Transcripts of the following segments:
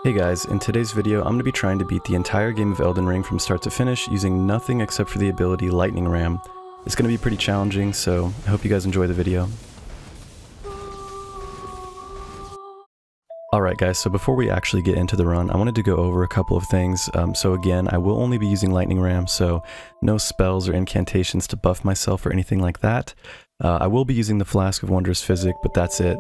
Hey guys, in today's video I'm going to be trying to beat the entire game of Elden Ring from start to finish using nothing except for the ability Lightning Ram. It's going to be pretty challenging, so I hope you guys enjoy the video. Alright guys, so before we actually get into the run, I wanted to go over a couple of things. So again, I will only be using Lightning Ram, so no spells or incantations to buff myself or anything like that. I will be using the Flask of Wondrous Physic, but that's it.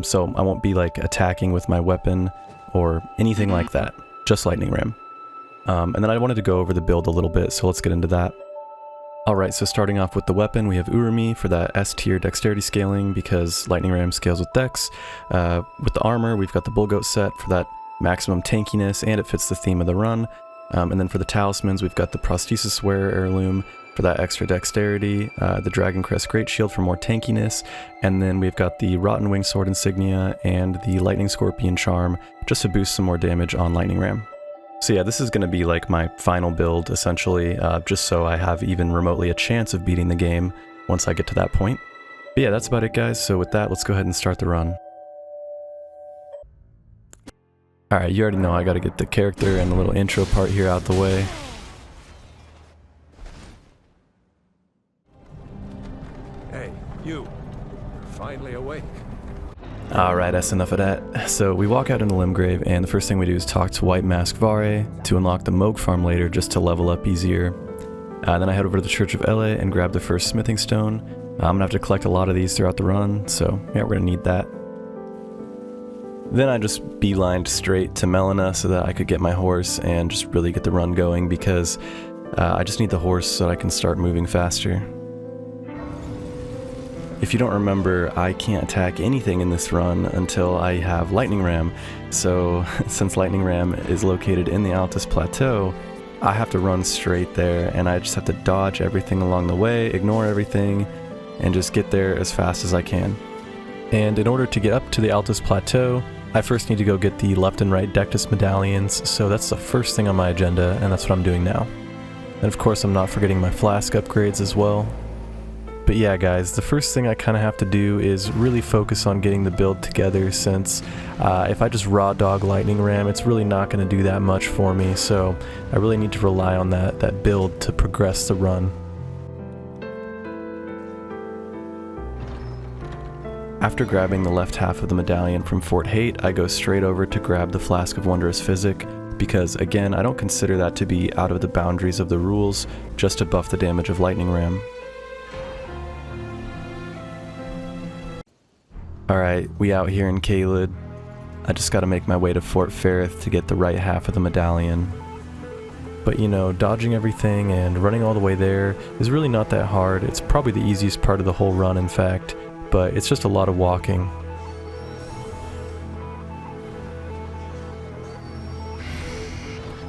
So I won't be like attacking with my weapon or anything like that, just Lightning Ram. And then I wanted to go over the build a little bit, so let's get into that. Alright, so starting off with the weapon, we have Urumi for that S tier dexterity scaling because Lightning Ram scales with dex. With the armor, we've got the Bullgoat set for that maximum tankiness, and it fits the theme of the run. And then for the talismans, we've got the Prosthesis Wearer Heirloom for that extra dexterity, the Dragon Crest Great Shield for more tankiness, and then we've got the Rotten Wing Sword Insignia and the Lightning Scorpion Charm just to boost some more damage on Lightning Ram. So yeah, this is going to be like my final build essentially, just so I have even remotely a chance of beating the game once I get to that point. But yeah, that's about it guys, so with that, let's go ahead and start the run. Alright, you already know I gotta get the character and the little intro part here out the way. Hey, you're finally awake. Alright, that's enough of that. So we walk out into Limgrave, and the first thing we do is talk to White Mask Vare to unlock the Mohg farm later just to level up easier. Then I head over to the Church of Ele and grab the first smithing stone. I'm gonna have to collect a lot of these throughout the run, so yeah, we're gonna need that. Then I just beelined straight to Melina so that I could get my horse and just really get the run going because I just need the horse so that I can start moving faster. If you don't remember, I can't attack anything in this run until I have Lightning Ram, so since Lightning Ram is located in the Altus Plateau, I have to run straight there and I just have to dodge everything along the way, ignore everything, and just get there as fast as I can. And in order to get up to the Altus Plateau, I first need to go get the left and right Dectus medallions, so that's the first thing on my agenda, and that's what I'm doing now. And of course I'm not forgetting my flask upgrades as well. But yeah guys, the first thing I kind of have to do is really focus on getting the build together since if I just raw dog Lightning Ram, it's really not going to do that much for me, so I really need to rely on that build to progress the run. After grabbing the left half of the medallion from Fort Hate, I go straight over to grab the Flask of Wondrous Physic, because again, I don't consider that to be out of the boundaries of the rules, just to buff the damage of Lightning Ram. Alright, we out here in Caelid. I just gotta make my way to Fort Ferrith to get the right half of the medallion. But you know, dodging everything and running all the way there is really not that hard. It's probably the easiest part of the whole run, in fact, but it's just a lot of walking.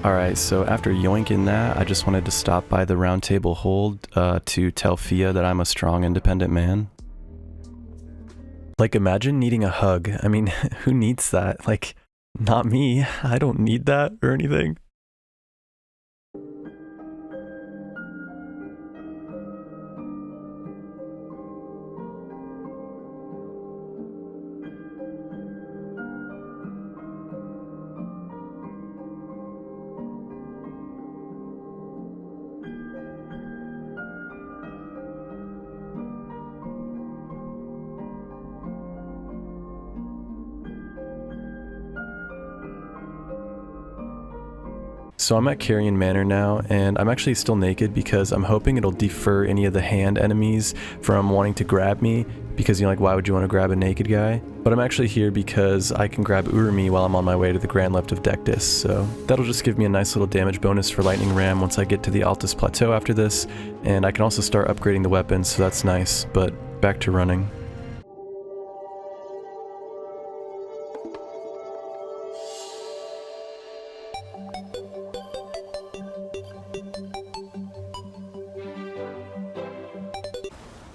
Alright, so after yoinking that, I just wanted to stop by the Round Table Hold to tell Fia that I'm a strong, independent man. Like, imagine needing a hug. I mean, who needs that? Like, not me. I don't need that or anything. So I'm at Carrion Manor now, and I'm actually still naked because I'm hoping it'll defer any of the hand enemies from wanting to grab me, because, you know, like, why would you want to grab a naked guy? But I'm actually here because I can grab Urumi while I'm on my way to the Grand Left of Dectus, so that'll just give me a nice little damage bonus for Lightning Ram once I get to the Altus Plateau after this, and I can also start upgrading the weapons, so that's nice, but back to running.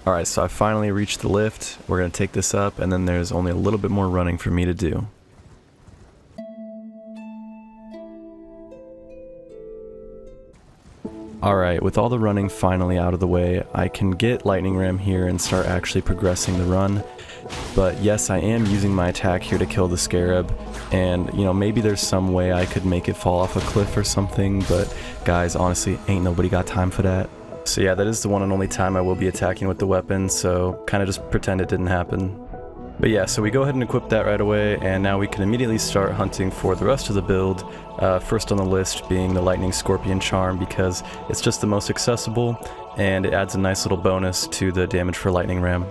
Alright, so I finally reached the lift. We're going to take this up, and then there's only a little bit more running for me to do. Alright, with all the running finally out of the way, I can get Lightning Ram here and start actually progressing the run. But yes, I am using my attack here to kill the Scarab, and you know, maybe there's some way I could make it fall off a cliff or something, but guys, honestly, ain't nobody got time for that. So yeah, that is the one and only time I will be attacking with the weapon, so kind of just pretend it didn't happen. But yeah, so we go ahead and equip that right away, and now we can immediately start hunting for the rest of the build. First on the list being the Lightning Scorpion Charm, because it's just the most accessible, and it adds a nice little bonus to the damage for Lightning Ram.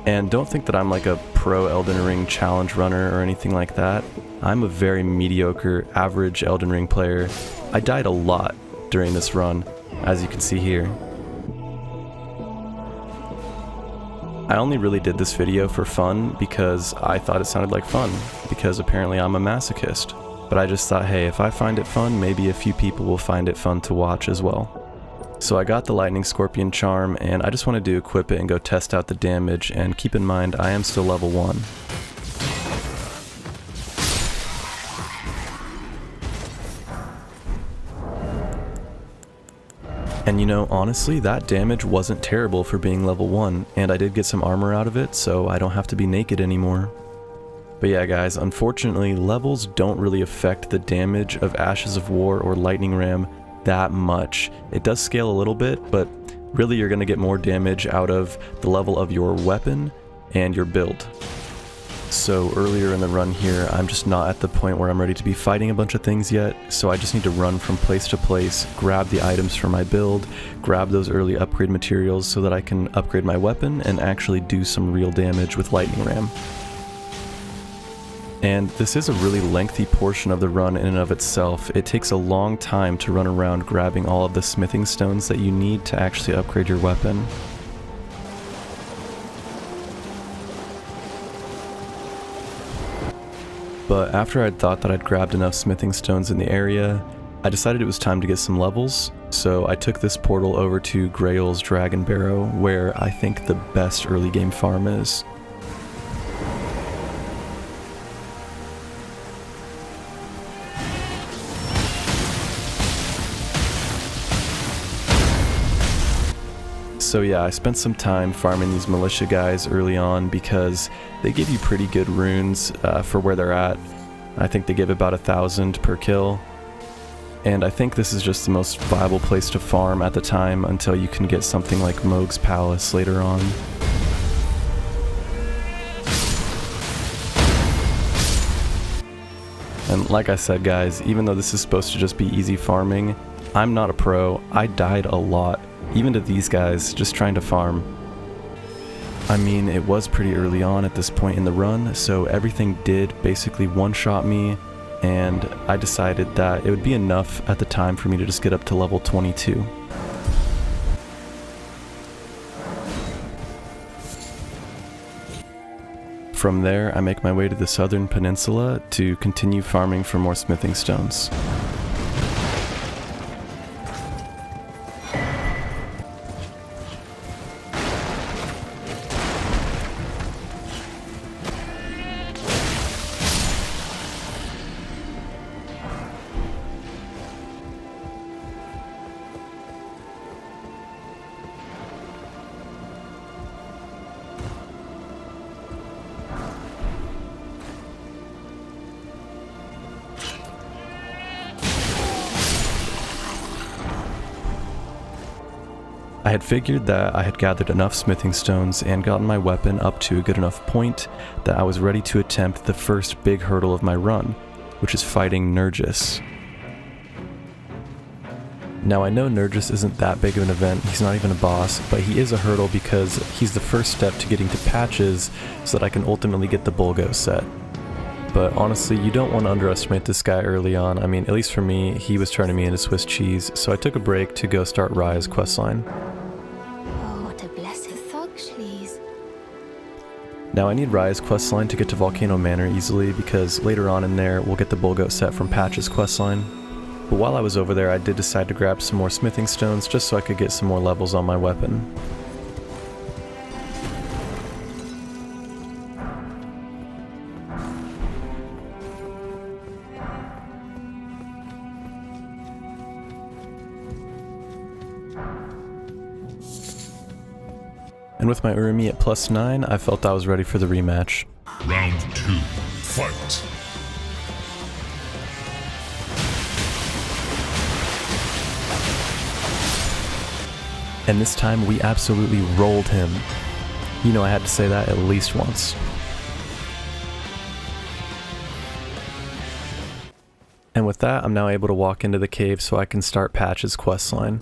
And don't think that I'm like a pro Elden Ring challenge runner or anything like that. I'm a very mediocre, average Elden Ring player. I died a lot during this run, as you can see here. I only really did this video for fun because I thought it sounded like fun, because apparently I'm a masochist. But I just thought, hey, if I find it fun, maybe a few people will find it fun to watch as well. So I got the Lightning Scorpion Charm, and I just wanted to equip it and go test out the damage, and keep in mind, I am still level 1. And you know, honestly, that damage wasn't terrible for being level 1, and I did get some armor out of it, so I don't have to be naked anymore. But yeah guys, unfortunately, levels don't really affect the damage of Ashes of War or Lightning Ram that much. It does scale a little bit, but really you're going to get more damage out of the level of your weapon and your build. So earlier in the run here, I'm just not at the point where I'm ready to be fighting a bunch of things yet, so I just need to run from place to place, grab the items for my build, grab those early upgrade materials so that I can upgrade my weapon and actually do some real damage with Lightning Ram. And this is a really lengthy portion of the run in and of itself. It takes a long time to run around grabbing all of the smithing stones that you need to actually upgrade your weapon. But after I'd thought that I'd grabbed enough smithing stones in the area, I decided it was time to get some levels, so I took this portal over to Grail's Dragon Barrow, where I think the best early game farm is. So yeah, I spent some time farming these militia guys early on because they give you pretty good runes for where they're at. I think they give about 1,000 per kill. And I think this is just the most viable place to farm at the time until you can get something like Mohg's Palace later on. And like I said guys, even though this is supposed to just be easy farming, I'm not a pro. I died a lot. Even to these guys, just trying to farm. I mean, it was pretty early on at this point in the run, so everything did basically one-shot me, and I decided that it would be enough at the time for me to just get up to level 22. From there, I make my way to the southern peninsula to continue farming for more smithing stones. I had figured that I had gathered enough smithing stones and gotten my weapon up to a good enough point that I was ready to attempt the first big hurdle of my run, which is fighting Nergis. Now I know Nergis isn't that big of an event, he's not even a boss, but he is a hurdle because he's the first step to getting to patches so that I can ultimately get the Bolgo set. But honestly, you don't want to underestimate this guy early on. I mean, at least for me, he was turning me into Swiss cheese, so I took a break to go start Raya's questline. Now I need Raya's questline to get to Volcano Manor easily because later on in there we'll get the Bolgo set from Patch's questline. But while I was over there I did decide to grab some more smithing stones just so I could get some more levels on my weapon. And with my Urumi at +9, I felt I was ready for the rematch. Round 2, fight! And this time we absolutely rolled him. You know I had to say that at least once. And with that, I'm now able to walk into the cave so I can start Patch's questline.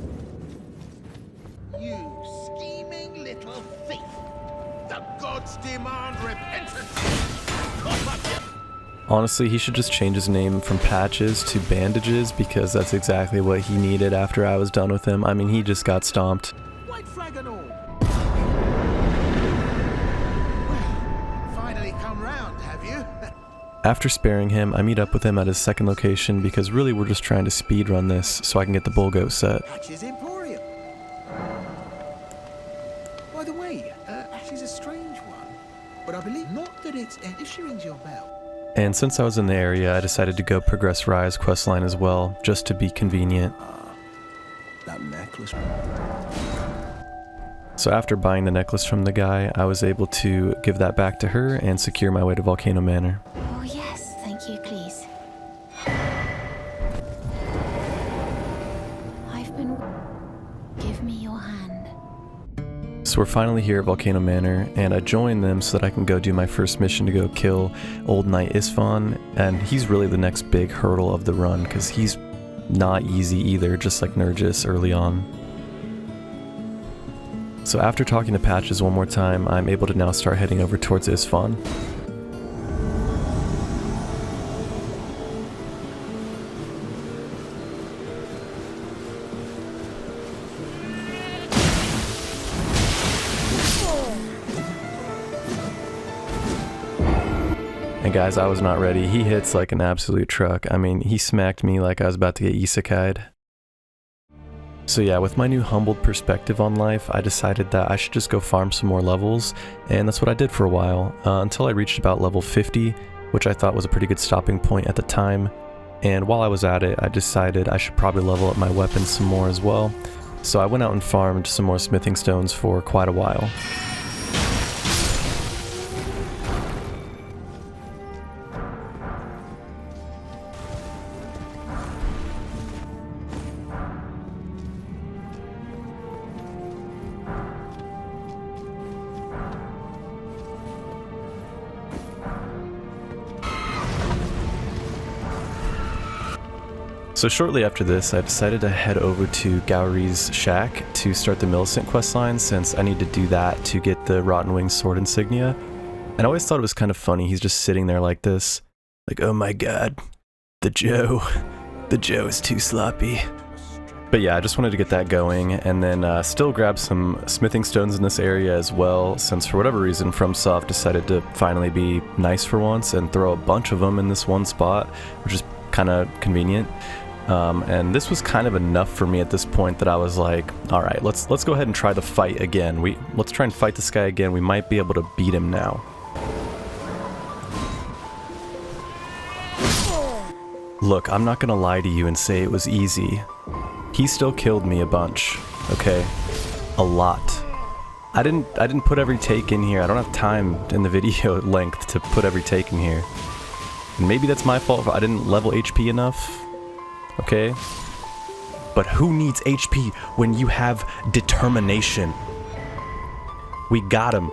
You scheming little thief! The gods demand repentance! Honestly, he should just change his name from Patches to Bandages because that's exactly what he needed after I was done with him. I mean, he just got stomped. White flag and all! Well, finally come round, have you? After sparing him, I meet up with him at his second location because really we're just trying to speedrun this so I can get the bull goat set. Patch's Emporium. By the way, Patch is a strange one, but I believe not that it's if she rings your bell. And since I was in the area, I decided to go progress Rai's questline as well, just to be convenient. That necklace. So after buying the necklace from the guy, I was able to give that back to her and secure my way to Volcano Manor. Oh yes, thank you, please. I've been... Give me your hand. So we're finally here at Volcano Manor, and I joined them so that I can go do my first mission to go kill Old Knight Isfon, and he's really the next big hurdle of the run, because he's not easy either, just like Nergis early on. So after talking to Patches one more time, I'm able to now start heading over towards Isfon. And guys, I was not ready. He hits like an absolute truck. I mean, he smacked me like I was about to get isekai'd. So yeah, with my new humbled perspective on life, I decided that I should just go farm some more levels, and that's what I did for a while, until I reached about level 50, which I thought was a pretty good stopping point at the time. And while I was at it, I decided I should probably level up my weapons some more as well. So I went out and farmed some more smithing stones for quite a while. So shortly after this, I decided to head over to Gowry's shack to start the Millicent questline, since I need to do that to get the Rotten Wings sword insignia. And I always thought it was kind of funny, he's just sitting there like this, like, oh my god, the Joe is too sloppy. But yeah, I just wanted to get that going, and then still grab some smithing stones in this area as well, since for whatever reason FromSoft decided to finally be nice for once and throw a bunch of them in this one spot, which is kind of convenient. And this was kind of enough for me at this point that I was like, all right, let's go ahead and try the fight again. Let's try and fight this guy again. We might be able to beat him now. Look, I'm not gonna lie to you and say it was easy. He still killed me a bunch, okay? A lot. I didn't put every take in here. I don't have time in the video length to put every take in here. And maybe that's my fault if I didn't level HP enough. Okay? But who needs HP when you have determination? We got him.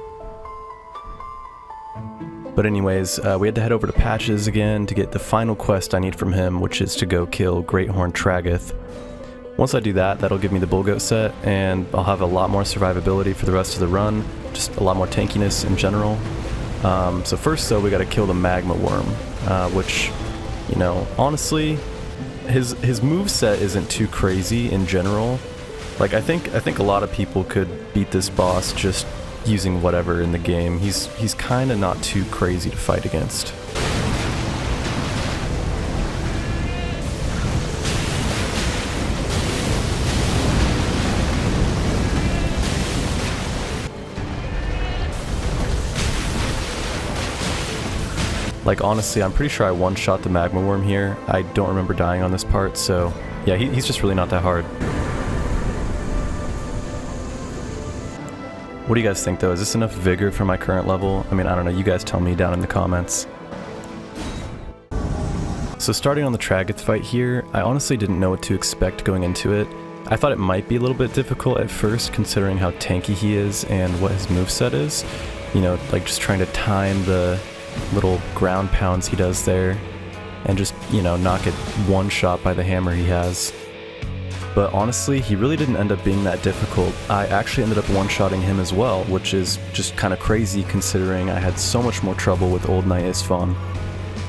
But anyways, we had to head over to Patches again to get the final quest I need from him, which is to go kill Greathorn Tragoth. Once I do that, that'll give me the Bull Goat set, and I'll have a lot more survivability for the rest of the run, just a lot more tankiness in general. So first though, we gotta kill the Magma Wyrm, which, you know, honestly, his moveset isn't too crazy in general. Like, I think a lot of people could beat this boss just using whatever in the game. He's kind of not too crazy to fight against. Like, honestly, I'm pretty sure I one-shot the Magma Wyrm here. I don't remember dying on this part, so yeah, he's just really not that hard. What do you guys think though? Is this enough vigor for my current level? I mean, I don't know, you guys tell me down in the comments. So starting on the Tragoth fight here, I honestly didn't know what to expect going into it. I thought it might be a little bit difficult at first considering how tanky he is and what his moveset is. You know, like just trying to time the little ground pounds he does there and just, you know, knock it one shot by the hammer he has. But honestly, he really didn't end up being that difficult. I actually ended up one-shotting him as well, which is just kind of crazy considering I had so much more trouble with Old Knight Isfon.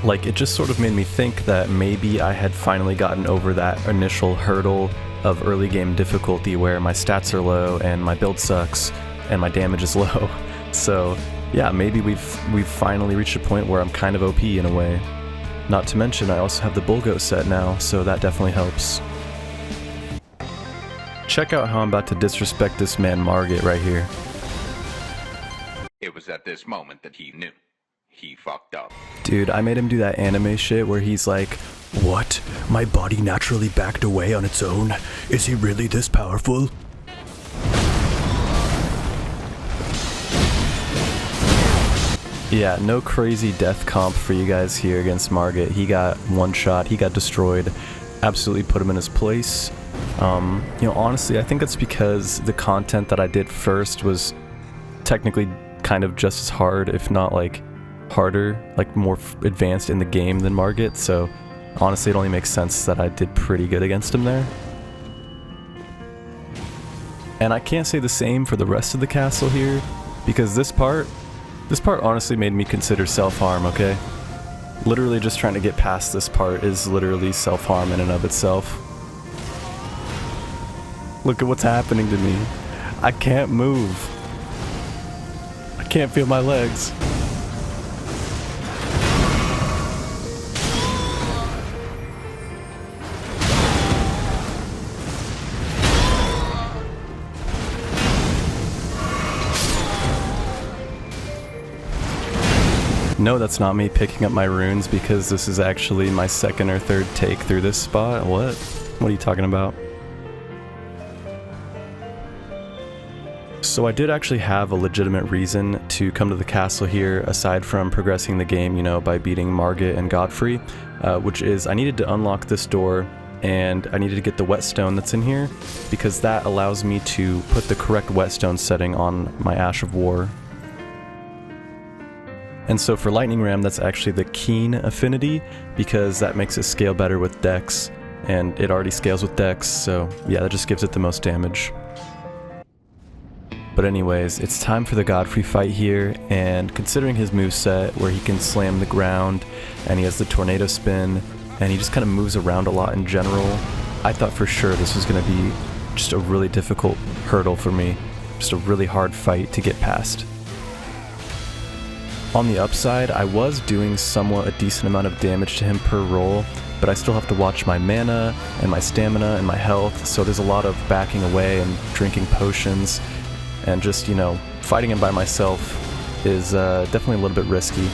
Like, it just sort of made me think that maybe I had finally gotten over that initial hurdle of early game difficulty where my stats are low and my build sucks and my damage is low. So yeah, maybe we've finally reached a point where I'm kind of OP in a way. Not to mention I also have the Bulgo set now, so that definitely helps. Check out how I'm about to disrespect this man Morgott right here. It was at this moment that he knew. He fucked up. Dude, I made him do that anime shit where he's like, "What? My body naturally backed away on its own? Is he really this powerful?" yeah, no crazy death comp for you guys here against Morgott. He got one shot, he got destroyed, absolutely put him in his place. You know, honestly, I think that's because the content that I did first was technically kind of just as hard, if not like harder, like more advanced in the game than Morgott, so honestly it only makes sense that I did pretty good against him there. And I can't say the same for the rest of the castle here, because this part honestly made me consider self-harm, okay? Literally just trying to get past this part is literally self-harm in and of itself. Look at what's happening to me. I can't move. I can't feel my legs. No, that's not me picking up my runes because this is actually my second or third take through this spot. What? What are you talking about? So I did actually have a legitimate reason to come to the castle here aside from progressing the game, you know, by beating Morgott and Godfrey, which is I needed to unlock this door and I needed to get the whetstone that's in here because that allows me to put the correct whetstone setting on my Ash of War. And so for Lightning Ram, that's actually the Keen affinity because that makes it scale better with Dex, and it already scales with Dex, so yeah, that just gives it the most damage. But anyways, it's time for the Godfrey fight here, and considering his moveset where he can slam the ground, and he has the tornado spin, and he just kind of moves around a lot in general, I thought for sure this was going to be just a really difficult hurdle for me, just a really hard fight to get past. On the upside, I was doing somewhat a decent amount of damage to him per roll, but I still have to watch my mana and my stamina and my health, so there's a lot of backing away and drinking potions, and just, you know, fighting him by myself is definitely a little bit risky.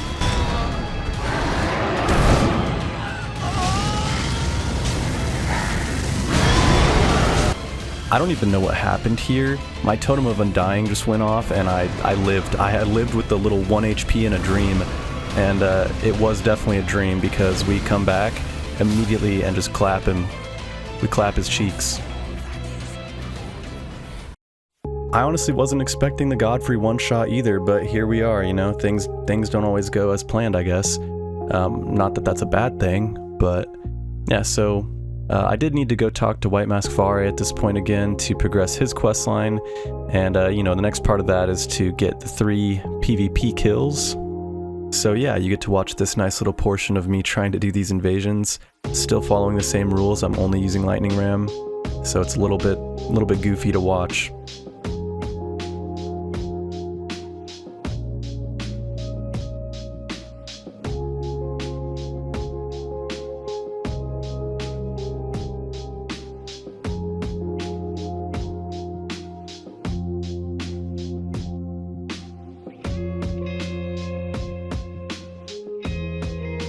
I don't even know what happened here. My Totem of Undying just went off and I lived. I had lived with the little 1 HP in a dream, and it was definitely a dream because we come back immediately and just clap him. We clap his cheeks. I honestly wasn't expecting the Godfrey one-shot either, but here we are, you know, things don't always go as planned, I guess. Not that that's a bad thing, but yeah, so I did need to go talk to White Mask Fare at this point again to progress his questline, and you know, the next part of that is to get the 3 PvP kills. So yeah, you get to watch this nice little portion of me trying to do these invasions, still following the same rules. I'm only using Lightning Ram, so it's a little bit goofy to watch.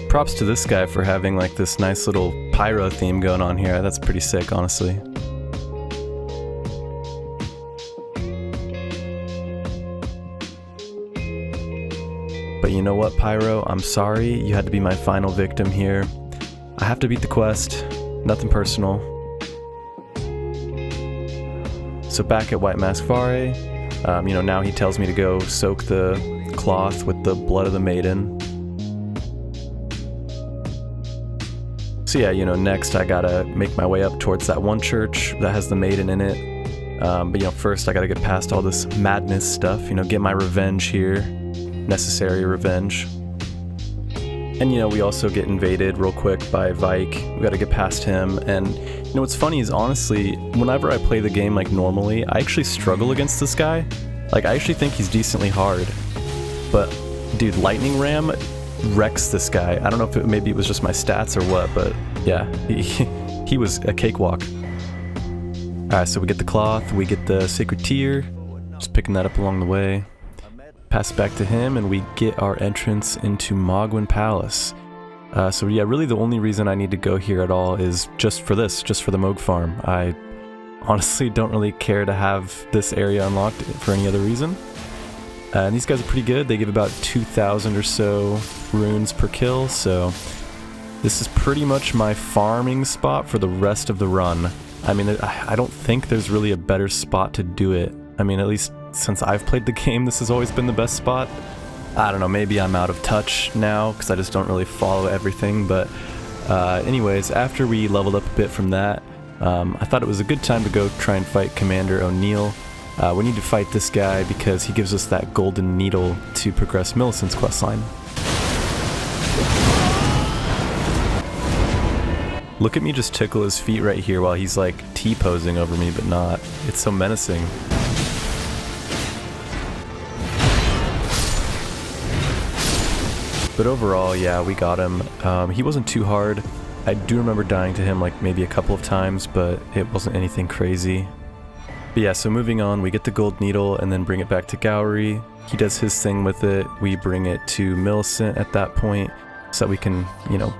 Props to this guy for having like this nice little pyro theme going on here. That's pretty sick, honestly. you know what, Pyro? I'm sorry. You had to be my final victim here. I have to beat the quest. Nothing personal. So back at White Mask Vare, you know, now he tells me to go soak the cloth with the blood of the maiden. So yeah, you know, next I gotta make my way up towards that one church that has the maiden in it. But you know, first I gotta get past all this madness stuff, you know, get my revenge here. Necessary revenge. And you know, we also get invaded real quick by Vike. We gotta get past him. And you know, what's funny is honestly, whenever I play the game like normally, I actually struggle against this guy. Like, I actually think he's decently hard. But dude, Lightning Ram wrecks this guy. I don't know if maybe it was just my stats or what, but yeah, he was a cakewalk. Alright, so we get the cloth, we get the sacred tear, just picking that up along the way. Pass it back to him, and we get our entrance into Mohgwyn Palace. So yeah, really the only reason I need to go here at all is just for this, just for the Mohg farm. I honestly don't really care to have this area unlocked for any other reason. And these guys are pretty good. They give about 2,000 or so runes per kill, so this is pretty much my farming spot for the rest of the run. I mean, I don't think there's really a better spot to do it. I mean, at least since I've played the game, this has always been the best spot. I don't know, maybe I'm out of touch now because I just don't really follow everything, but anyways, after we leveled up a bit from that, I thought it was a good time to go try and fight Commander O'Neill. We need to fight this guy because he gives us that golden needle to progress Millicent's questline. Look at me just tickle his feet right here while he's like T-posing over me, but not. It's so menacing. But overall, yeah, we got him. He wasn't too hard. I do remember dying to him like maybe a couple of times, but it wasn't anything crazy. But yeah, so moving on, we get the gold needle and then bring it back to Gowry. He does his thing with it. We bring it to Millicent at that point so that we can, you know,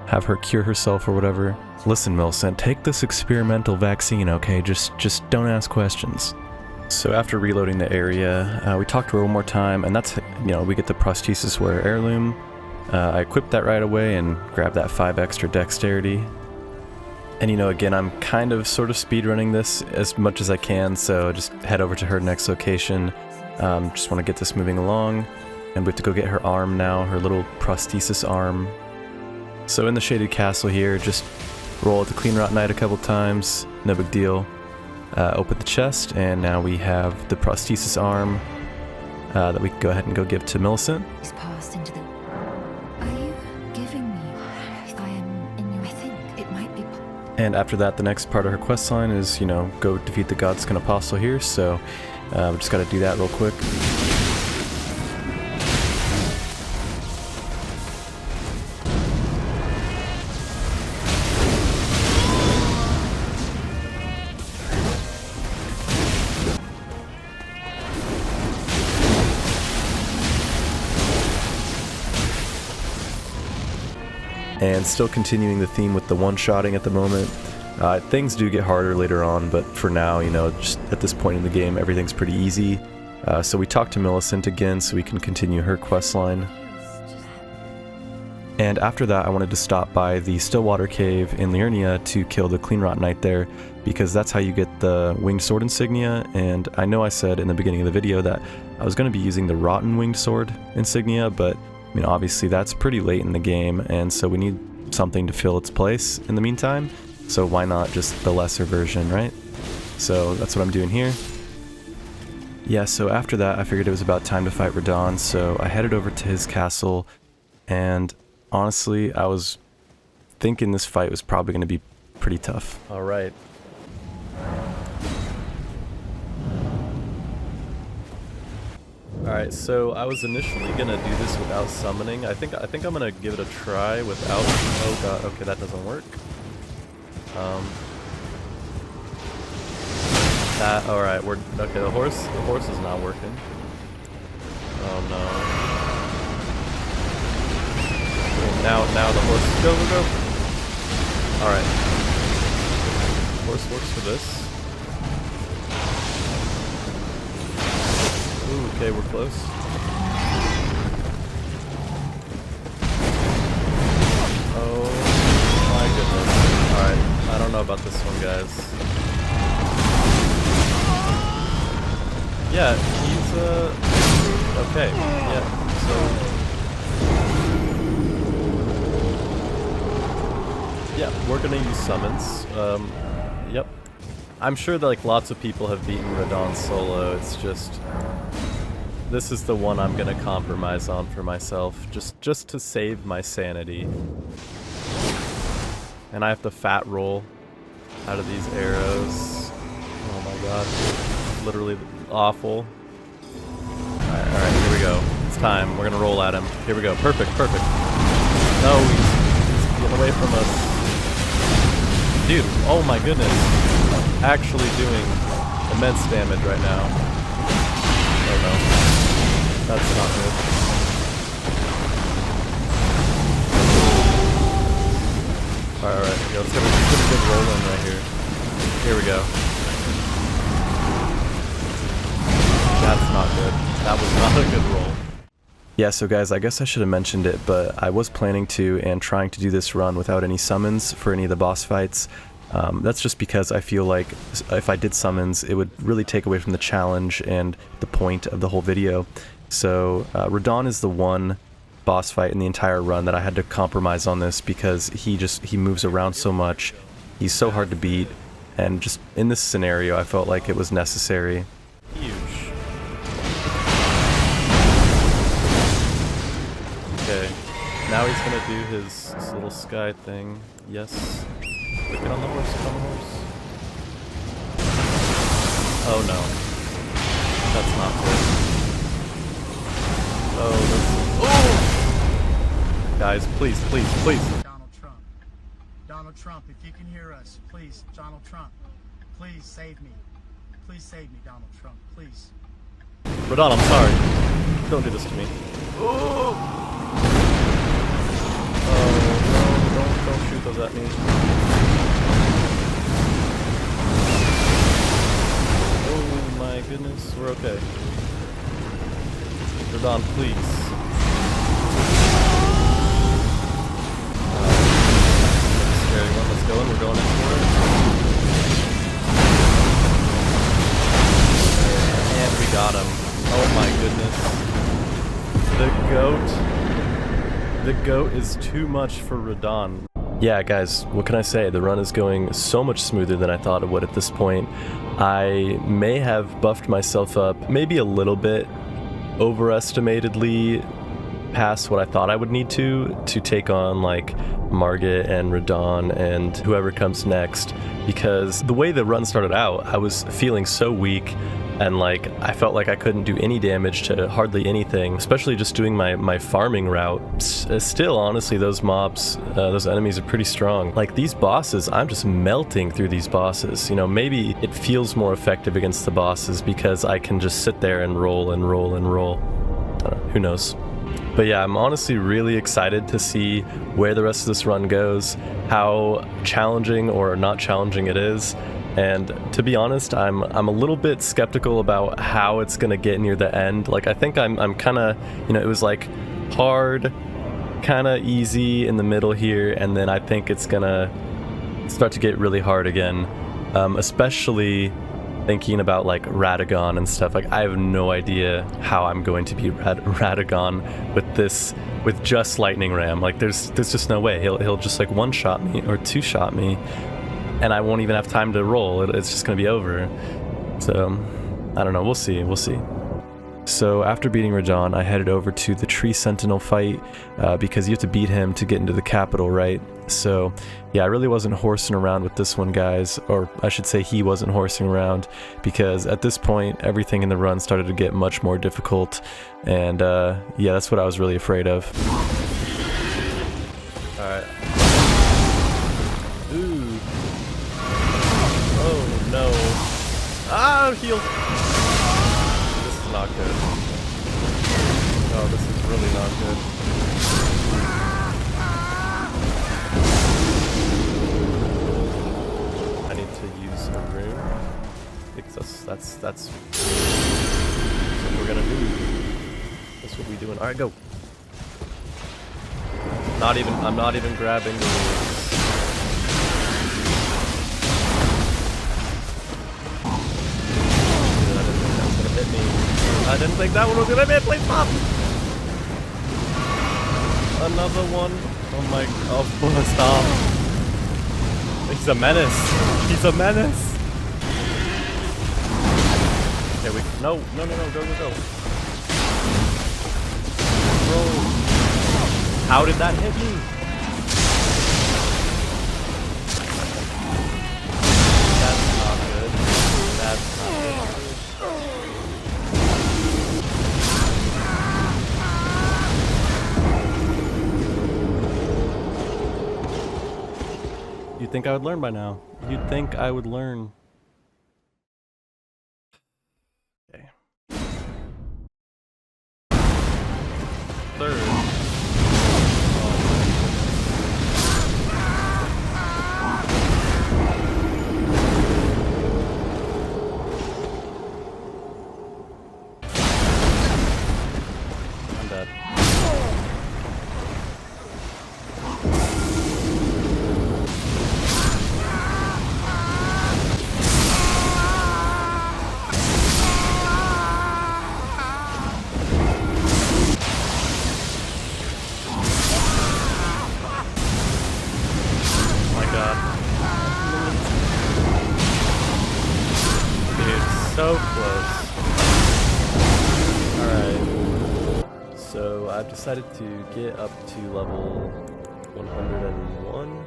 have her cure herself or whatever. Listen, Millicent, take this experimental vaccine, okay? Just don't ask questions. So after reloading the area, we talk to her one more time, and that's, you know, we get the prosthesis wearer heirloom. I equipped that right away and grabbed that 5 extra dexterity. And you know, again, I'm kind of sort of speedrunning this as much as I can, so just head over to her next location. Just want to get this moving along. And we have to go get her arm now, her little prosthesis arm. So in the Shaded Castle here, just roll at the Clean Rot Knight a couple times, no big deal. Open the chest, and now we have the prosthesis arm that we can go ahead and go give to Millicent. He's passed into the... Are you giving me... If I am in your... I think it might be... And after that, the next part of her questline is, you know, go defeat the Godskin Apostle here, so we just gotta do that real quick. And still continuing the theme with the one-shotting at the moment. Things do get harder later on, but for now, you know, just at this point in the game, everything's pretty easy. So we talk to Millicent again so we can continue her questline. And after that, I wanted to stop by the Stillwater Cave in Liurnia to kill the Clean Rot Knight there, because that's how you get the Winged Sword insignia. And I know I said in the beginning of the video that I was going to be using the Rotten Winged Sword insignia, but I mean, obviously that's pretty late in the game, and so we need something to fill its place in the meantime. So why not just the lesser version, right? So that's what I'm doing here. Yeah, so after that, I figured it was about time to fight Radahn, so I headed over to his castle, and honestly, I was thinking this fight was probably going to be pretty tough. All right. Alright, so I was initially gonna do this without summoning. I think I'm gonna give it a try without... Oh god, okay, that doesn't work. Alright, okay, the horse is not working. Oh no. Okay, now the horse... Go! Alright. Horse works for this. Ooh, okay, we're close. about this one, guys. Yeah, he's, okay, yeah, so... Yeah, we're gonna use summons, yep. I'm sure that, like, lots of people have beaten Radahn solo, it's just... This is the one I'm gonna compromise on for myself, just to save my sanity. And I have to fat roll out of these arrows. Oh my god. Literally awful. Alright, here we go. It's time. We're gonna roll at him. Here we go. Perfect, perfect. No, he's getting away from us. Dude, oh my goodness. Actually doing immense damage right now. Oh no. That's not good. Alright, yeah, let's get a good roll in right here. Here we go. That's not good. That was not a good roll. Yeah, so guys, I guess I should have mentioned it, but I was planning to and trying to do this run without any summons for any of the boss fights. That's just because I feel like if I did summons, it would really take away from the challenge and the point of the whole video. So Radahn is the one boss fight in the entire run that I had to compromise on this because he moves around so much. He's so hard to beat, and just in this scenario I felt like it was necessary. Huge. Okay, now he's gonna do his little sky thing. Yes. Get on the horse, get on the horse. Oh no. That's not good. Oh, that's... Oh! Guys, please, please, please. Donald Trump, if you can hear us, please, Donald Trump, please save me. Please save me, Donald Trump, please. Radahn, I'm sorry. Don't do this to me. Oh, no, don't shoot those at me. Oh my goodness, we're okay. Radahn, please. Scary one, let's go in, we're going in for it. And we got him. Oh my goodness. The goat is too much for Radahn. Yeah, guys, what can I say? The run is going so much smoother than I thought it would at this point. I may have buffed myself up maybe a little bit overestimatedly past what I thought I would need to take on like Morgott and Radahn and whoever comes next, because the way the run started out, I was feeling so weak and like I felt like I couldn't do any damage to hardly anything, especially just doing my farming route. Still, honestly, those mobs, those enemies are pretty strong. Like these bosses, I'm just melting through these bosses. You know, maybe it feels more effective against the bosses because I can just sit there and roll and roll and roll. Who knows? But yeah, I'm honestly really excited to see where the rest of this run goes, how challenging or not challenging it is. And to be honest, I'm a little bit skeptical about how it's gonna get near the end. Like I think I'm kind of, you know, it was like hard, kind of easy in the middle here, and then I think it's gonna start to get really hard again. Especially thinking about like Radahn and stuff. Like I have no idea how I'm going to be Radahn with just lightning ram. Like there's just no way. He'll just like one shot me or two shot me, and I won't even have time to roll. It's just gonna be over. So I don't know. We'll see. So after beating Radahn, I headed over to the Tree Sentinel fight because you have to beat him to get into the capital, right? So yeah, I really wasn't horsing around with this one, guys, or I should say he wasn't horsing around, because at this point everything in the run started to get much more difficult, and yeah, that's what I was really afraid of. Alright. Ooh. Oh no. Ah, heal! Not good. Oh, this is really not good. I need to use a rune. Because that's what we're gonna do. That's what we doing. Alright, go. I'm not even grabbing the runes. I didn't think that one was gonna hit. Please stop. Another one. Oh my. Oh, stop. He's a menace. He's a menace. Okay, no, go. Bro. How did that hit me? That's not good. That's not good. You'd think I would learn by now. You'd think I would learn. Okay. Third. I'm dead. So close. Alright. So I've decided to get up to level 101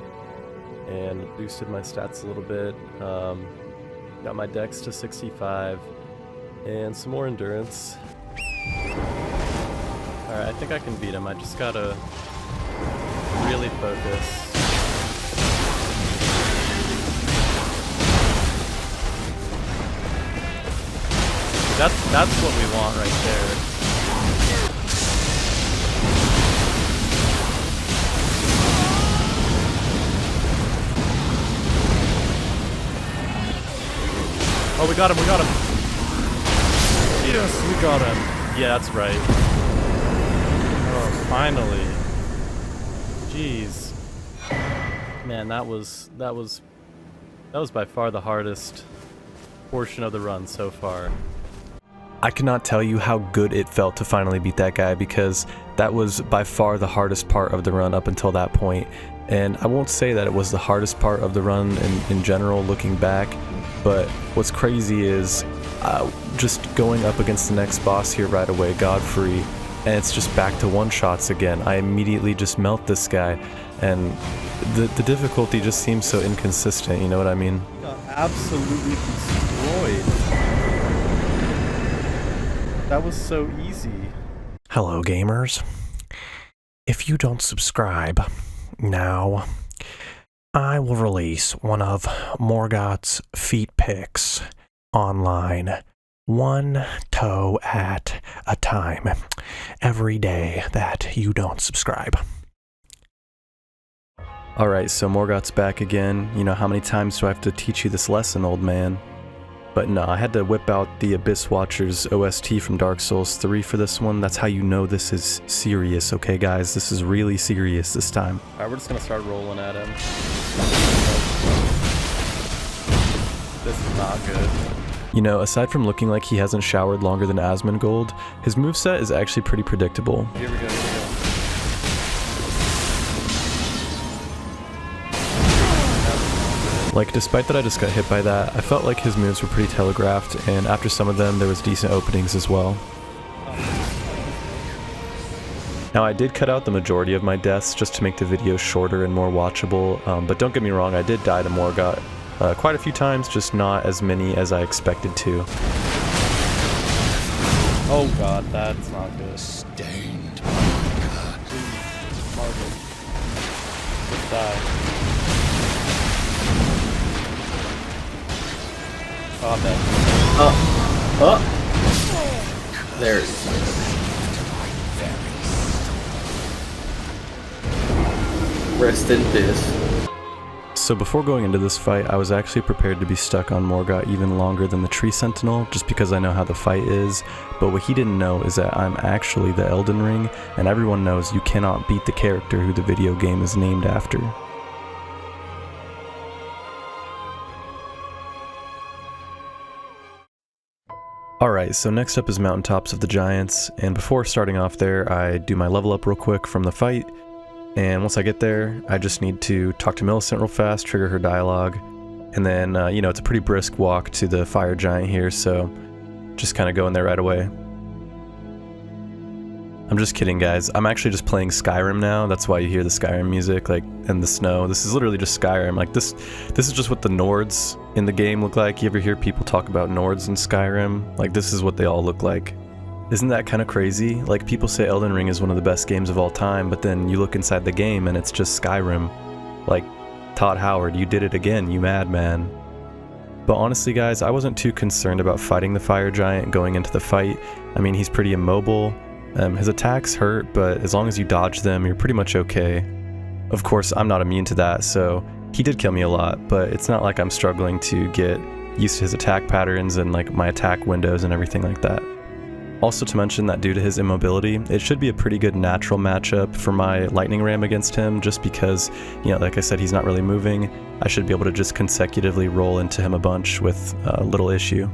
and boosted my stats a little bit. Got my dex to 65 and some more endurance. Alright, I think I can beat him. I just gotta really focus. That's what we want right there. Oh, we got him, Yes, we got him. Yeah, that's right. Oh, finally. Jeez. Man, that was by far the hardest portion of the run so far. I cannot tell you how good it felt to finally beat that guy, because that was by far the hardest part of the run up until that point. And I won't say that it was the hardest part of the run in general looking back, but what's crazy is just going up against the next boss here right away, Godfrey, and it's just back to one-shots again. I immediately just melt this guy, and the difficulty just seems so inconsistent, you know what I mean? Got absolutely destroyed. That was so easy. Hello, gamers. If you don't subscribe now, I will release one of Morgott's feet pics online, one toe at a time, every day that you don't subscribe. Alright, so Morgott's back again. You know, how many times do I have to teach you this lesson, old man? But no, I had to whip out the Abyss Watchers OST from Dark Souls 3 for this one. That's how you know this is serious, okay guys? This is really serious this time. Alright, we're just gonna start rolling at him. This is not good. You know, aside from looking like he hasn't showered longer than Asmongold, his moveset is actually pretty predictable. Here we go. Like, despite that I just got hit by that, I felt like his moves were pretty telegraphed, and after some of them, there was decent openings as well. Now, I did cut out the majority of my deaths just to make the video shorter and more watchable, but don't get me wrong, I did die to Morgott quite a few times, just not as many as I expected to. Oh god, that's not good. Stained. Marvel. Just die. Oh, there it is. Rest in peace. So before going into this fight, I was actually prepared to be stuck on Morgott even longer than the Tree Sentinel, just because I know how the fight is, but what he didn't know is that I'm actually the Elden Ring, and everyone knows you cannot beat the character who the video game is named after. Alright, so next up is Mountaintops of the Giants, and before starting off there, I do my level up real quick from the fight, and once I get there, I just need to talk to Millicent real fast, trigger her dialogue, and then, you know, it's a pretty brisk walk to the fire giant here, so just kind of go in there right away. I'm just kidding, guys. I'm actually just playing Skyrim now. That's why you hear the Skyrim music, like, and the snow. This is literally just Skyrim. Like, this is just what the Nords in the game look like. You ever hear people talk about Nords in Skyrim? Like, this is what they all look like. Isn't that kind of crazy? Like, people say Elden Ring is one of the best games of all time, but then you look inside the game and it's just Skyrim. Like, Todd Howard, you did it again, you madman. But honestly, guys, I wasn't too concerned about fighting the fire giant going into the fight. I mean, he's pretty immobile. His attacks hurt, but as long as you dodge them, you're pretty much okay. Of course, I'm not immune to that, so he did kill me a lot, but it's not like I'm struggling to get used to his attack patterns and like my attack windows and everything like that. Also to mention that due to his immobility, it should be a pretty good natural matchup for my lightning ram against him, just because, you know, like I said, he's not really moving. I should be able to just consecutively roll into him a bunch with little issue.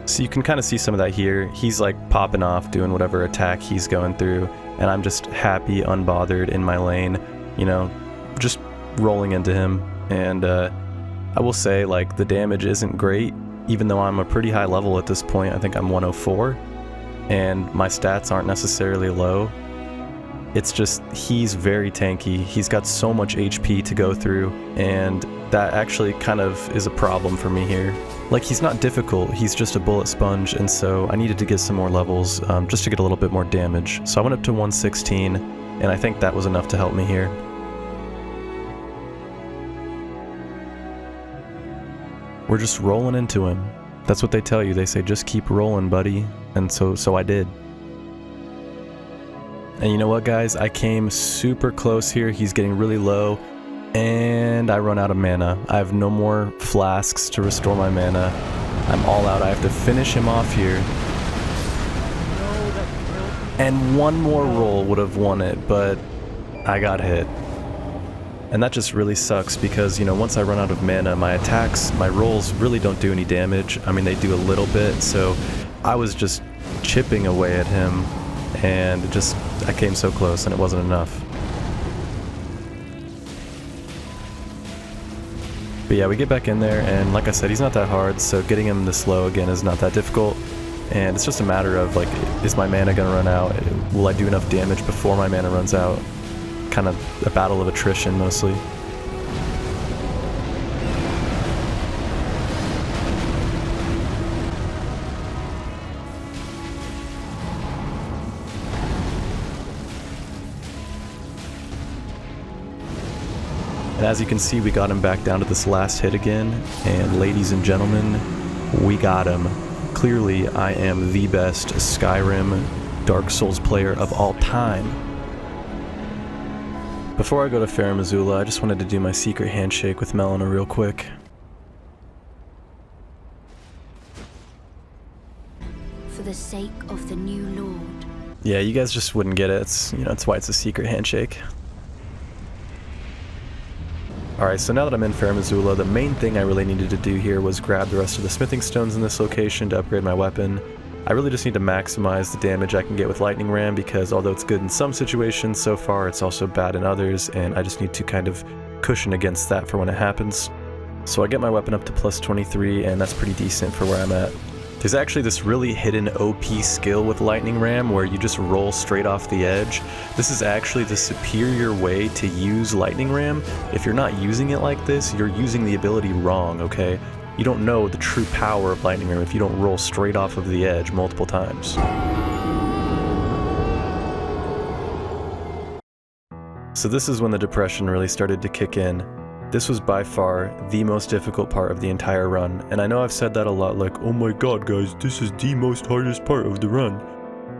So you can kind of see some of that here. He's like popping off, doing whatever attack he's going through, and I'm just happy, unbothered in my lane, you know, just rolling into him. And I will say, like, the damage isn't great, even though I'm a pretty high level at this point. I think I'm 104, and my stats aren't necessarily low. It's just, he's very tanky. He's got so much HP to go through, and that actually kind of is a problem for me here. Like, he's not difficult, he's just a bullet sponge, and so I needed to get some more levels just to get a little bit more damage. So I went up to 116, and I think that was enough to help me here. We're just rolling into him. That's what they tell you. They say, just keep rolling, buddy. And so I did. And you know what, guys? I came super close here. He's getting really low. And I run out of mana. I have no more flasks to restore my mana. I'm all out. I have to finish him off here. And one more roll would have won it, but I got hit. And that just really sucks because, you know, once I run out of mana, my attacks, my rolls really don't do any damage. I mean, they do a little bit, so I was just chipping away at him, and I came so close and it wasn't enough. But yeah, we get back in there, and like I said, he's not that hard, so getting him this low again is not that difficult. And it's just a matter of, like, is my mana gonna run out? Will I do enough damage before my mana runs out? Kind of a battle of attrition, mostly. And as you can see, we got him back down to this last hit again, and ladies and gentlemen, we got him. Clearly, I am the best Skyrim Dark Souls player of all time. Before I go to Farum Azula, I just wanted to do my secret handshake with Melina real quick. For the sake of the new Lord. Yeah, you guys just wouldn't get it. It's, you know, it's why it's a secret handshake. Alright, so now that I'm in Farum Azula, the main thing I really needed to do here was grab the rest of the smithing stones in this location to upgrade my weapon. I really just need to maximize the damage I can get with Lightning Ram, because although it's good in some situations, so far it's also bad in others, and I just need to kind of cushion against that for when it happens. So I get my weapon up to plus 23, and that's pretty decent for where I'm at. There's actually this really hidden OP skill with Lightning Ram where you just roll straight off the edge. This is actually the superior way to use Lightning Ram. If you're not using it like this, you're using the ability wrong, okay? You don't know the true power of Lightning Ram if you don't roll straight off of the edge multiple times. So this is when the depression really started to kick in. This was by far the most difficult part of the entire run, and I know I've said that a lot, like, oh my god guys, this is the most hardest part of the run.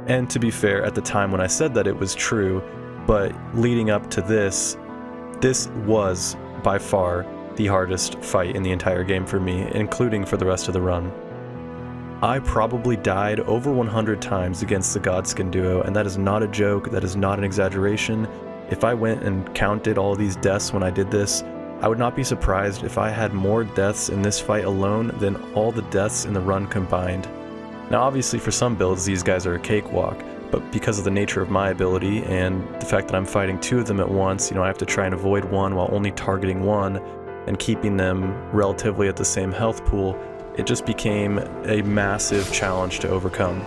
And to be fair, at the time when I said that, it was true, but leading up to this was by far the hardest fight in the entire game for me, including for the rest of the run. I probably died over 100 times against the Godskin Duo, and that is not a joke, that is not an exaggeration. if I went and counted all these deaths when I did this, I would not be surprised if I had more deaths in this fight alone than all the deaths in the run combined. Now obviously for some builds these guys are a cakewalk, but because of the nature of my ability and the fact that I'm fighting 2 of them at once, I have to try and avoid one while only targeting one and keeping them relatively at the same health pool, it just became a massive challenge to overcome.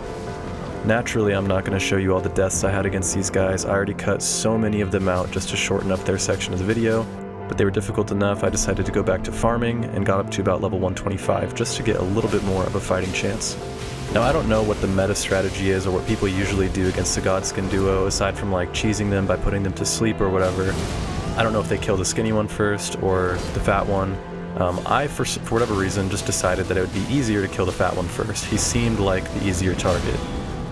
Naturally, I'm not going to show you all the deaths I had against these guys. I already cut so many of them out just to shorten up their section of the video, but they were difficult enough I decided to go back to farming and got up to about level 125 just to get a little bit more of a fighting chance. Now I don't know what the meta strategy is or what people usually do against the Godskin Duo aside from like cheesing them by putting them to sleep or whatever. I don't know if they kill the skinny one first or the fat one. I, for whatever reason, just decided that it would be easier to kill the fat one first. He seemed like the easier target.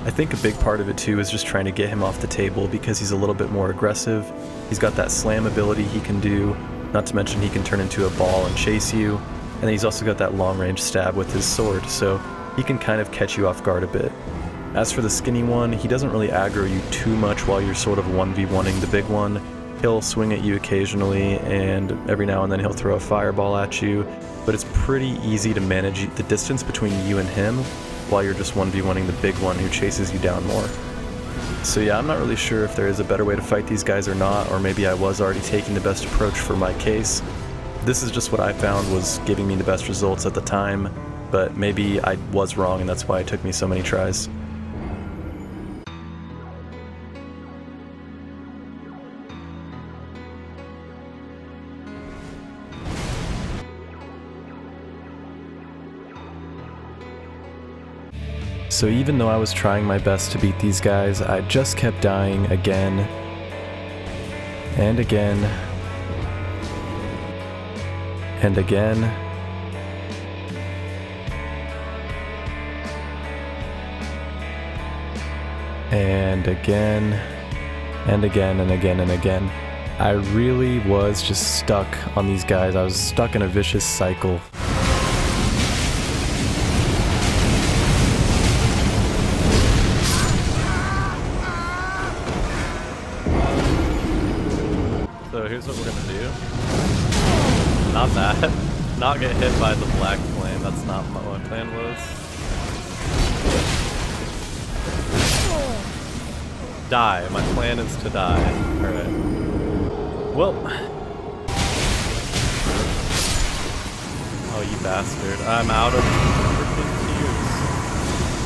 I think a big part of it too is just trying to get him off the table because he's a little bit more aggressive. He's got that slam ability he can do, not to mention he can turn into a ball and chase you, and he's also got that long range stab with his sword, so he can kind of catch you off guard a bit. As for the skinny one, he doesn't really aggro you too much while you're sort of 1v1ing the big one. He'll swing at you occasionally, and every now and then he'll throw a fireball at you, but it's pretty easy to manage the distance between you and him while you're just 1v1ing the big one who chases you down more. So yeah, I'm not really sure if there is a better way to fight these guys or not, or maybe I was already taking the best approach for my case. This is just what I found was giving me the best results at the time, but maybe I was wrong and that's why it took me so many tries. So even though I was trying my best to beat these guys, I just kept dying again and again and again and again and again and again and again. I really was just stuck on these guys. I was stuck in a vicious cycle. So here's what we're gonna do. Not that. Not get hit by the black flame. That's not what my plan was. Die. My plan is to die. Alright. Well. Oh, you bastard. I'm out of freaking tears.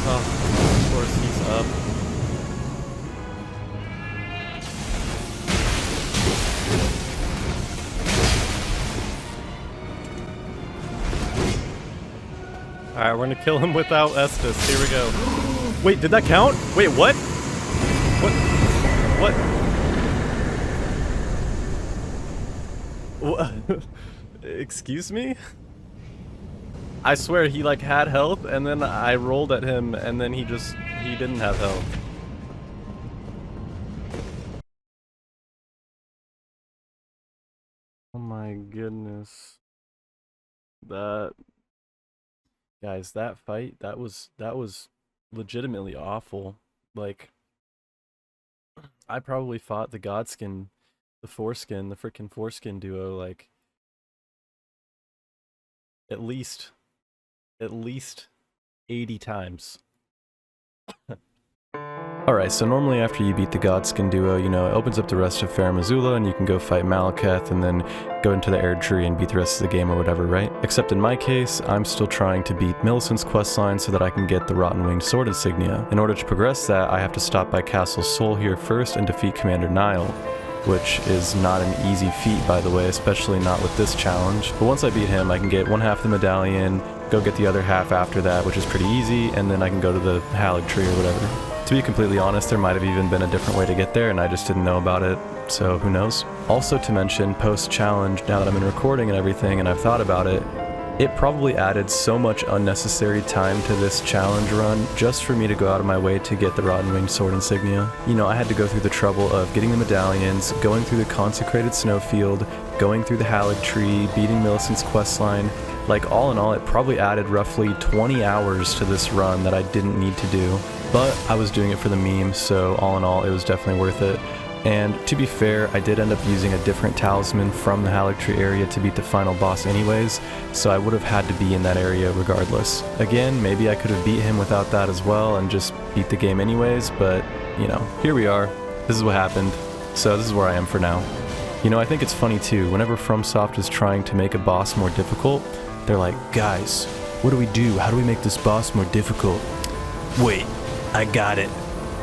Oh, of course he's up. Alright, we're gonna kill him without Estus. Here we go. Wait, did that count? Wait, what? What? What? Excuse me? I swear he like had health and then I rolled at him and then he didn't have health. Oh my goodness. Guys, that fight, that was legitimately awful. Like, I probably fought the Godskin, the freaking foreskin duo, like, at least 80 times. Alright, so normally after you beat the Godskin Duo, it opens up the rest of Farum Azula and you can go fight Maliketh and then go into the Erdtree and beat the rest of the game or whatever, right? Except in my case, I'm still trying to beat Millicent's questline so that I can get the Rotten Winged Sword insignia. In order to progress that, I have to stop by Castle Sol here first and defeat Commander Nile, which is not an easy feat, by the way, especially not with this challenge. But once I beat him, I can get one half the medallion, go get the other half after that, which is pretty easy, and then I can go to the Haligtree or whatever. To be completely honest, there might have even been a different way to get there and I just didn't know about it, so who knows. Also to mention, post-challenge, now that I'm in recording and everything and I've thought about it, it probably added so much unnecessary time to this challenge run just for me to go out of my way to get the Rotten Winged Sword insignia. I had to go through the trouble of getting the medallions, going through the consecrated snowfield, going through the Haligtree, beating Millicent's questline. Like, all in all, it probably added roughly 20 hours to this run that I didn't need to do. But I was doing it for the meme, so all in all, it was definitely worth it. And to be fair, I did end up using a different talisman from the Haligtree area to beat the final boss anyways, so I would have had to be in that area regardless. Again, maybe I could have beat him without that as well and just beat the game anyways, but, you know, here we are. This is what happened, so this is where I am for now. You know, I think it's funny too, whenever FromSoft is trying to make a boss more difficult, they're like, guys, what do we do? How do we make this boss more difficult? Wait, I got it.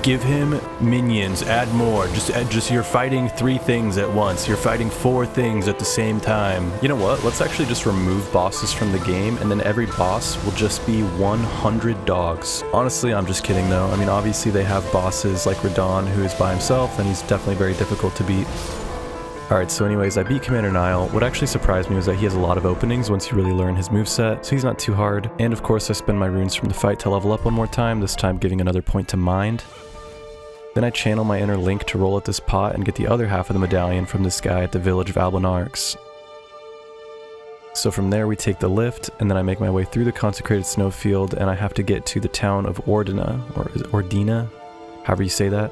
Give him minions, add more. Just you're fighting 3 things at once. You're fighting 4 things at the same time. You know what? Let's actually just remove bosses from the game, and then every boss will just be 100 dogs. Honestly, I'm just kidding though. I mean, obviously they have bosses like Radahn, who is by himself, and he's definitely very difficult to beat. Alright, so anyways, I beat Commander Nile. What actually surprised me was that he has a lot of openings once you really learn his moveset, so he's not too hard. And of course, I spend my runes from the fight to level up one more time, this time giving another point to mind. Then I channel my inner Link to roll at this pot and get the other half of the medallion from this guy at the village of Albinarx. So from there we take the lift, and then I make my way through the consecrated snowfield, and I have to get to the town of Ordina, or is it Ordina? However you say that.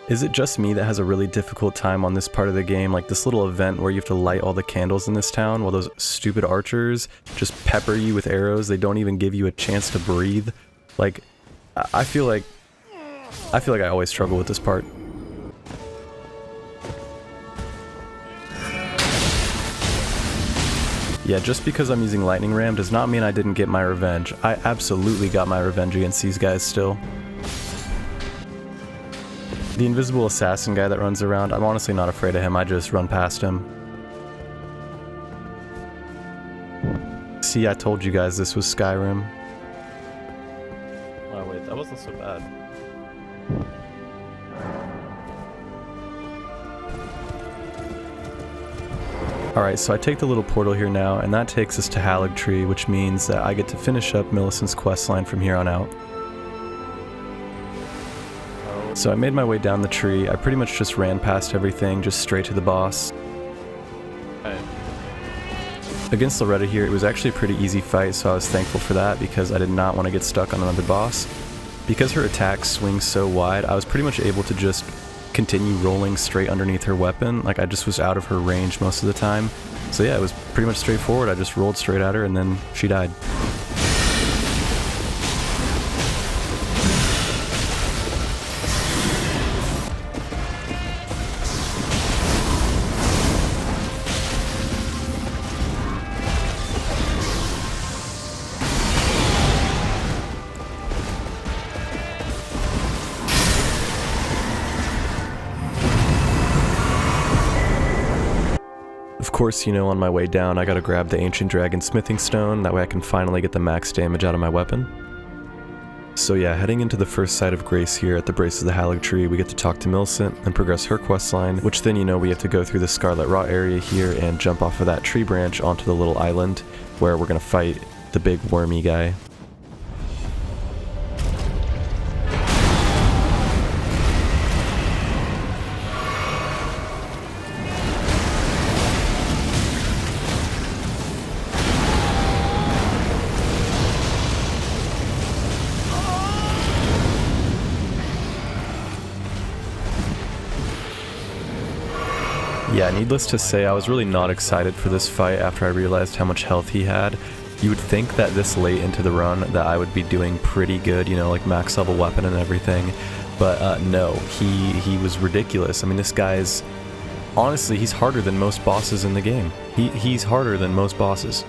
Is it just me that has a really difficult time on this part of the game, like this little event where you have to light all the candles in this town while those stupid archers just pepper you with arrows? They don't even give you a chance to breathe. Like, I feel like I always struggle with this part. Yeah, just because I'm using Lightning Ram does not mean I didn't get my revenge. I absolutely got my revenge against these guys still. The invisible assassin guy that runs around, I'm honestly not afraid of him, I just run past him. See, I told you guys this was Skyrim. Oh wait, that wasn't so bad. Alright, so I take the little portal here now, and that takes us to Haligtree, which means that I get to finish up Millicent's questline from here on out. So I made my way down the tree. I pretty much just ran past everything, just straight to the boss. Against Loretta here, it was actually a pretty easy fight, so I was thankful for that because I did not want to get stuck on another boss. Because her attack swings so wide, I was pretty much able to just continue rolling straight underneath her weapon. Like, I just was out of her range most of the time. So yeah, it was pretty much straightforward. I just rolled straight at her and then she died. Of course, you know, on my way down, I gotta grab the Ancient Dragon Smithing Stone, that way I can finally get the max damage out of my weapon. So yeah, heading into the first site of Grace here at the Brace of the Haligtree, we get to talk to Millicent and progress her questline, which then, you know, we have to go through the Scarlet Rot area here and jump off of that tree branch onto the little island, where we're gonna fight the big wormy guy. Yeah, needless to say, I was really not excited for this fight after I realized how much health he had. You would think that this late into the run that I would be doing pretty good, you know, like max level weapon and everything, but no, he was ridiculous. I mean, this guy's, honestly, he's harder than most bosses in the game. He's harder than most bosses.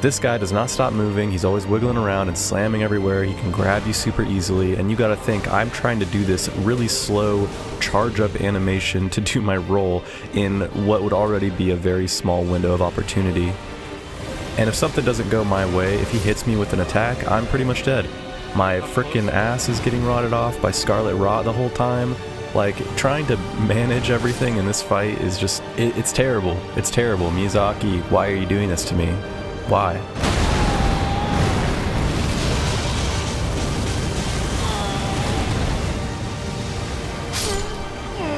This guy does not stop moving, he's always wiggling around and slamming everywhere, he can grab you super easily, and you gotta think, I'm trying to do this really slow charge up animation to do my roll in what would already be a very small window of opportunity. And if something doesn't go my way, if he hits me with an attack, I'm pretty much dead. My frickin' ass is getting rotted off by Scarlet Rot the whole time. Like, trying to manage everything in this fight is just, it's terrible. It's terrible. Miyazaki, why are you doing this to me? Why?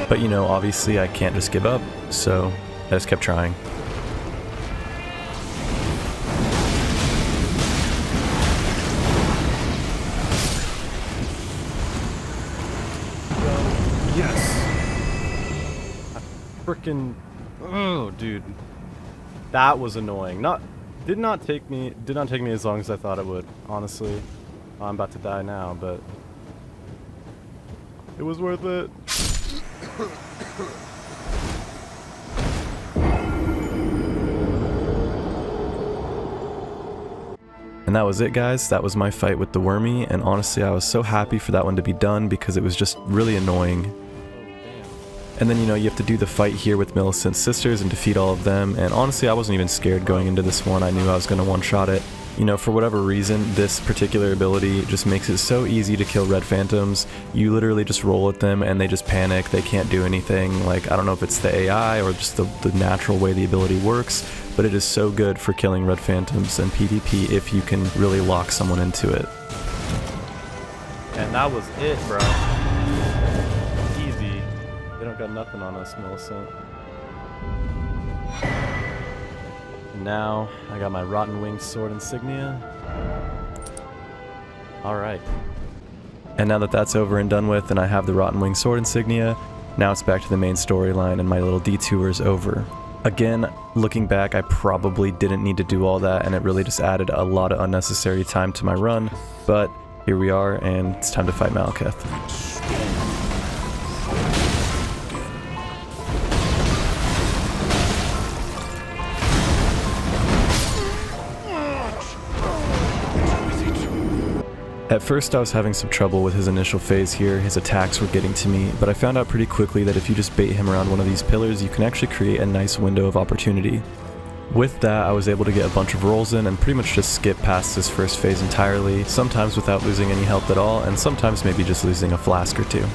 But you know, obviously I can't just give up, so I just kept trying. freaking... Oh, dude. That was annoying. Did not take me as long as I thought it would, honestly. I'm about to die now, but... It was worth it. And that was it, guys. That was my fight with the Wormy, and honestly I was so happy for that one to be done because it was just really annoying. And then, you know, you have to do the fight here with Millicent's sisters and defeat all of them, and honestly I wasn't even scared going into this one. I knew I was going to one-shot it. You know, for whatever reason, this particular ability just makes it so easy to kill red phantoms. You literally just roll at them and they just panic, they can't do anything. Like, I don't know if it's the AI or just the natural way the ability works, but it is so good for killing red phantoms in PvP if you can really lock someone into it. And that was it, bro. Easy. They don't got nothing on us, Millicent. Now, I got my Rotten Winged Sword insignia. Alright. And now that that's over and done with, and I have the Rotten Winged Sword insignia, now it's back to the main storyline and my little detour is over. Again, looking back, I probably didn't need to do all that, and it really just added a lot of unnecessary time to my run, but here we are, and it's time to fight Maliketh. At first I was having some trouble with his initial phase here, his attacks were getting to me, but I found out pretty quickly that if you just bait him around one of these pillars, you can actually create a nice window of opportunity. With that, I was able to get a bunch of rolls in and pretty much just skip past this first phase entirely, sometimes without losing any health at all, and sometimes maybe just losing a flask or two.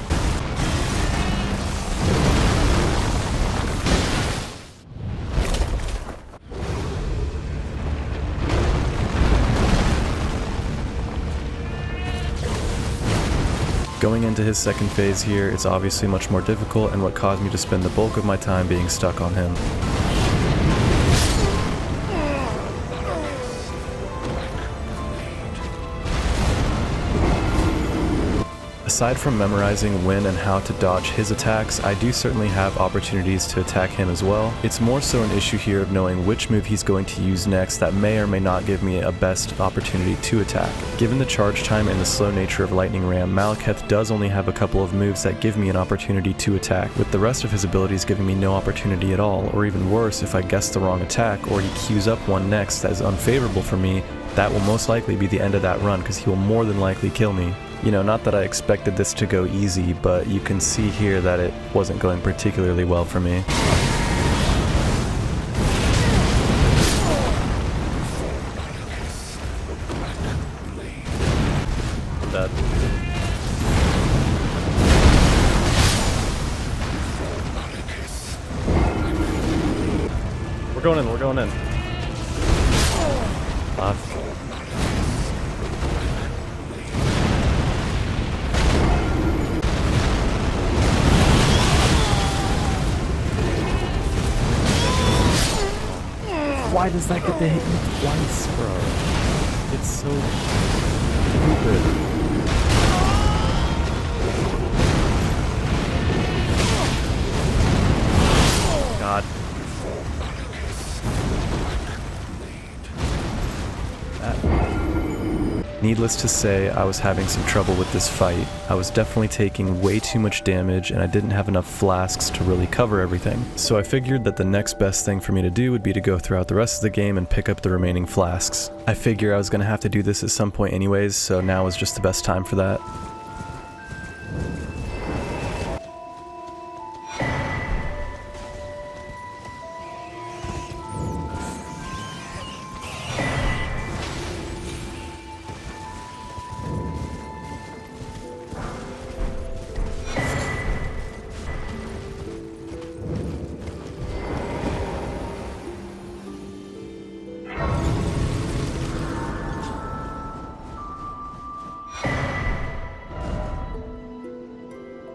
Going into his second phase here, it's obviously much more difficult and what caused me to spend the bulk of my time being stuck on him. Aside from memorizing when and how to dodge his attacks, I do certainly have opportunities to attack him as well. It's more so an issue here of knowing which move he's going to use next that may or may not give me a best opportunity to attack. Given the charge time and the slow nature of Lightning Ram, Maliketh does only have a couple of moves that give me an opportunity to attack, with the rest of his abilities giving me no opportunity at all, or even worse, if I guess the wrong attack or he queues up one next that is unfavorable for me, that will most likely be the end of that run because he will more than likely kill me. You know, not that I expected this to go easy, but you can see here that it wasn't going particularly well for me. Dead. We're going in. Why does that get to hit you twice, bro? It's so stupid. God. Needless to say, I was having some trouble with this fight. I was definitely taking way too much damage and I didn't have enough flasks to really cover everything. So I figured that the next best thing for me to do would be to go throughout the rest of the game and pick up the remaining flasks. I figure I was going to have to do this at some point anyways, so now is just the best time for that.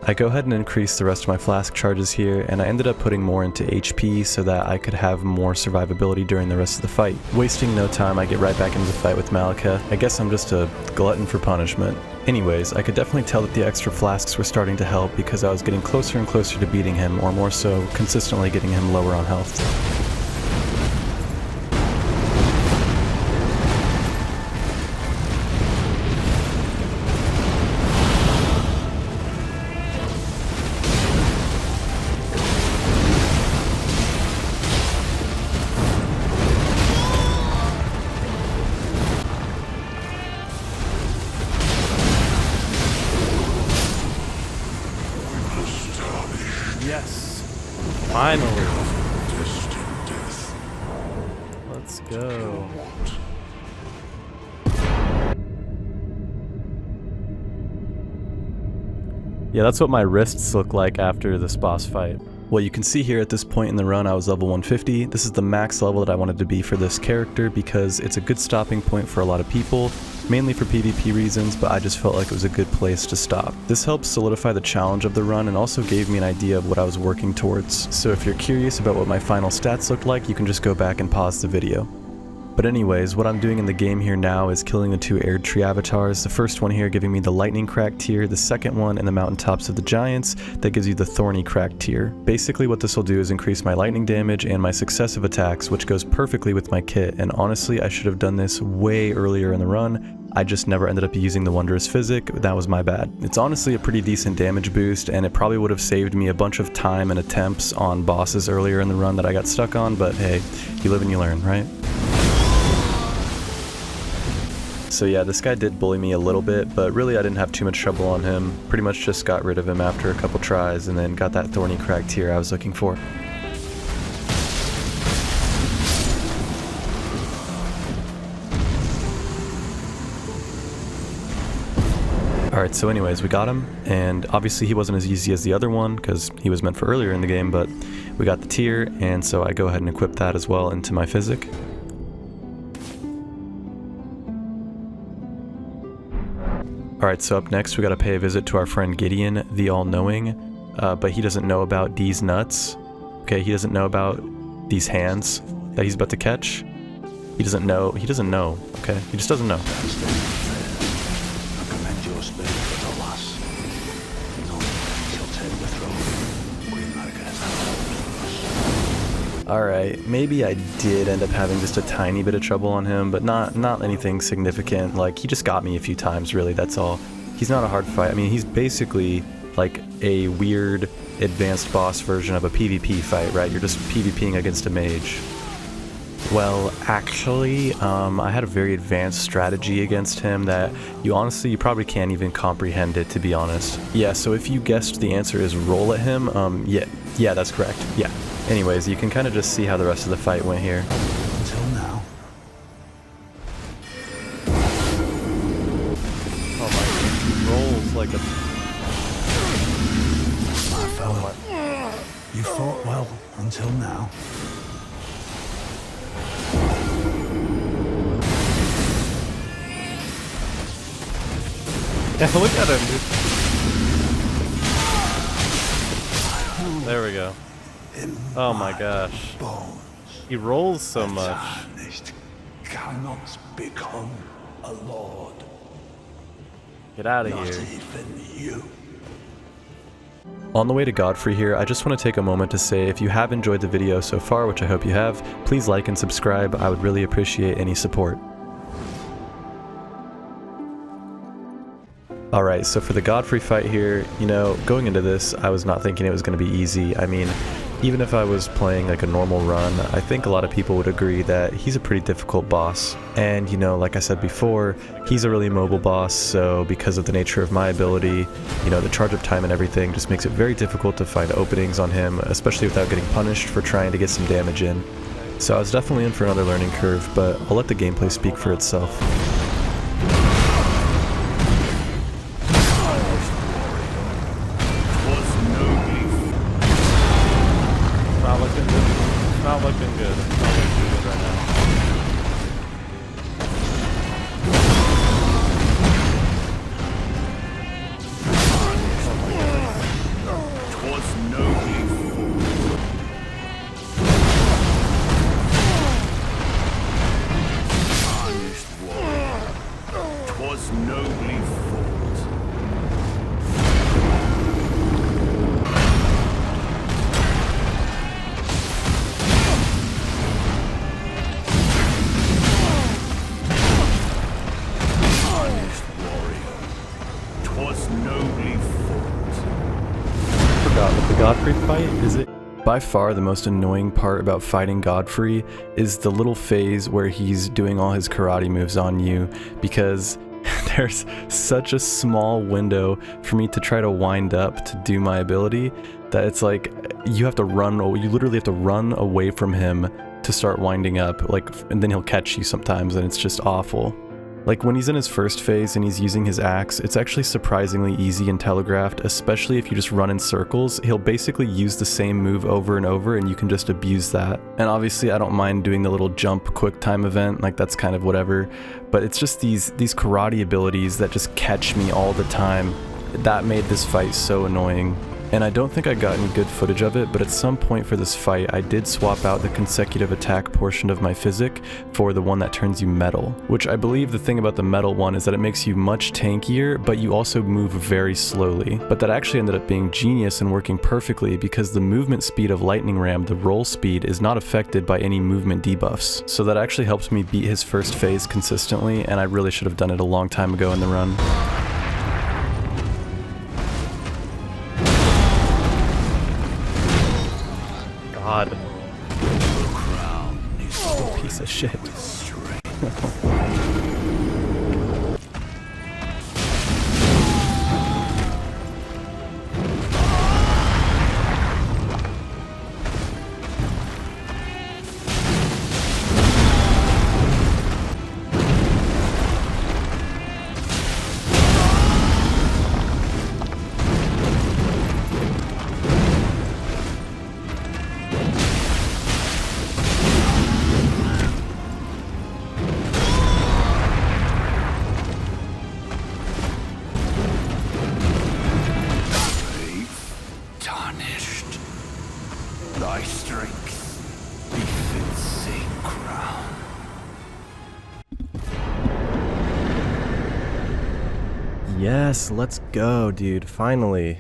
I go ahead and increase the rest of my flask charges here, and I ended up putting more into HP so that I could have more survivability during the rest of the fight. Wasting no time, I get right back into the fight with Maliketh. I guess I'm just a glutton for punishment. Anyways, I could definitely tell that the extra flasks were starting to help because I was getting closer and closer to beating him, or more so, consistently getting him lower on health. Yes! Finally! Let's go. Yeah, that's what my wrists look like after this boss fight. Well, you can see here at this point in the run I was level 150. This is the max level that I wanted to be for this character because it's a good stopping point for a lot of people, mainly for PvP reasons, but I just felt like it was a good place to stop. This helps solidify the challenge of the run and also gave me an idea of what I was working towards. So if you're curious about what my final stats looked like, you can just go back and pause the video. But anyways, what I'm doing in the game here now is killing the 2 Erdtree avatars, the first one here giving me the lightning crack tier, the second one in the Mountaintops of the Giants that gives you the thorny crack tier. Basically what this will do is increase my lightning damage and my successive attacks, which goes perfectly with my kit, and honestly I should have done this way earlier in the run. I just never ended up using the Wondrous Physic, that was my bad. It's honestly a pretty decent damage boost, and it probably would have saved me a bunch of time and attempts on bosses earlier in the run that I got stuck on, but hey, you live and you learn, right? So yeah, this guy did bully me a little bit, but really I didn't have too much trouble on him. Pretty much just got rid of him after a couple tries and then got that thorny crack tier I was looking for. Alright, so anyways, we got him, and obviously he wasn't as easy as the other one because he was meant for earlier in the game, but we got the tier, and so I go ahead and equip that as well into my physic. Alright, so up next we gotta pay a visit to our friend Gideon, the All-Knowing, but he doesn't know about these nuts. Okay, he doesn't know about these hands that he's about to catch. He doesn't know, okay? He just doesn't know. Alright, maybe I did end up having just a tiny bit of trouble on him, but not anything significant. Like, he just got me a few times, really, that's all. He's not a hard fight. I mean, he's basically like a weird advanced boss version of a PvP fight, right? You're just PvPing against a mage. Well, actually, I had a very advanced strategy against him that you probably can't even comprehend it, to be honest. Yeah, so if you guessed the answer is roll at him, yeah, that's correct, yeah. Anyways, you can kind of just see how the rest of the fight went here. Until now. Oh my god, he rolls like a... My fellow, you fought well until now. Yeah, look at him, dude. There we go. Oh my gosh. He rolls so much. Cannot become a lord. Get out of Not here. even you. On the way to Godfrey here, I just want to take a moment to say if you have enjoyed the video so far, which I hope you have, please like and subscribe. I would really appreciate any support. Alright, so for the Godfrey fight here, you know, going into this, I was not thinking it was going to be easy. I mean, even if I was playing like a normal run, I think a lot of people would agree that he's a pretty difficult boss. And, you know, like I said before, he's a really mobile boss, so because of the nature of my ability, you know, the charge up time and everything just makes it very difficult to find openings on him, especially without getting punished for trying to get some damage in. So I was definitely in for another learning curve, but I'll let the gameplay speak for itself. Not looking good. It's not looking good right now. Oh my god. 'Twas nobly fought. Honest warrior, 'twas nobly fought. Forgot what the Godfrey fight is. It By far the most annoying part about fighting Godfrey is the little phase where he's doing all his karate moves on you, because there's such a small window for me to try to wind up to do my ability that it's like you literally have to run away from him to start winding up, and then he'll catch you sometimes, and it's just awful. Like when he's in his first phase and he's using his axe, it's actually surprisingly easy and telegraphed, especially if you just run in circles. He'll basically use the same move over and over and you can just abuse that. And obviously I don't mind doing the little jump quick time event, like that's kind of whatever, but it's just these karate abilities that just catch me all the time. That made this fight so annoying. And I don't think I got any good footage of it, but at some point for this fight, I did swap out the consecutive attack portion of my physic for the one that turns you metal, which I believe the thing about the metal one is that it makes you much tankier, but you also move very slowly. But that actually ended up being genius and working perfectly because the movement speed of Lightning Ram, the roll speed, is not affected by any movement debuffs. So that actually helped me beat his first phase consistently, and I really should have done it a long time ago in the run. God. Piece of shit. Thy strength befits same crown. Yes, let's go, dude. Finally.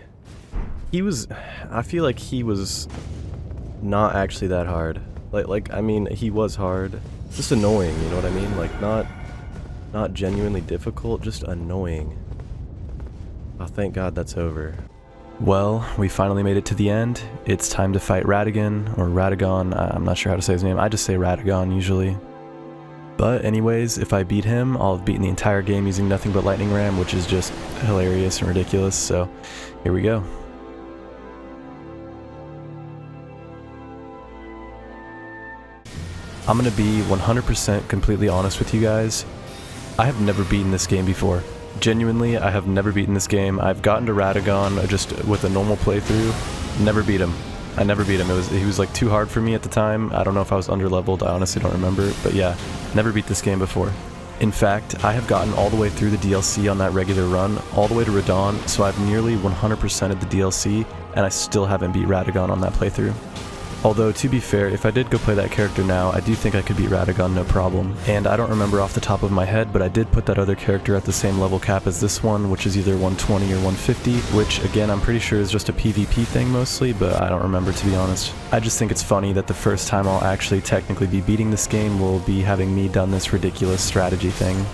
I feel like he was not actually that hard. I mean, he was hard. Just annoying, you know what I mean? Like, not genuinely difficult, just annoying. Oh, thank God that's over. Well, we finally made it to the end. It's time to fight Radahn, or Radahn, I'm not sure how to say his name. I just say Radahn usually. But anyways, if I beat him, I'll have beaten the entire game using nothing but Lightning Ram, which is just hilarious and ridiculous, so here we go. I'm gonna be 100% completely honest with you guys. I have never beaten this game before. Genuinely, I have never beaten this game. I've gotten to Radahn just with a normal playthrough. Never beat him. I never beat him. He was like too hard for me at the time. I don't know if I was underleveled. I honestly don't remember. But yeah, never beat this game before. In fact, I have gotten all the way through the DLC on that regular run, all the way to Radahn, so I've nearly 100%ed the DLC, and I still haven't beat Radahn on that playthrough. Although, to be fair, if I did go play that character now, I do think I could beat Radahn no problem. And I don't remember off the top of my head, but I did put that other character at the same level cap as this one, which is either 120 or 150, which again, I'm pretty sure is just a PvP thing mostly, but I don't remember, to be honest. I just think it's funny that the first time I'll actually technically be beating this game will be having me done this ridiculous strategy thing.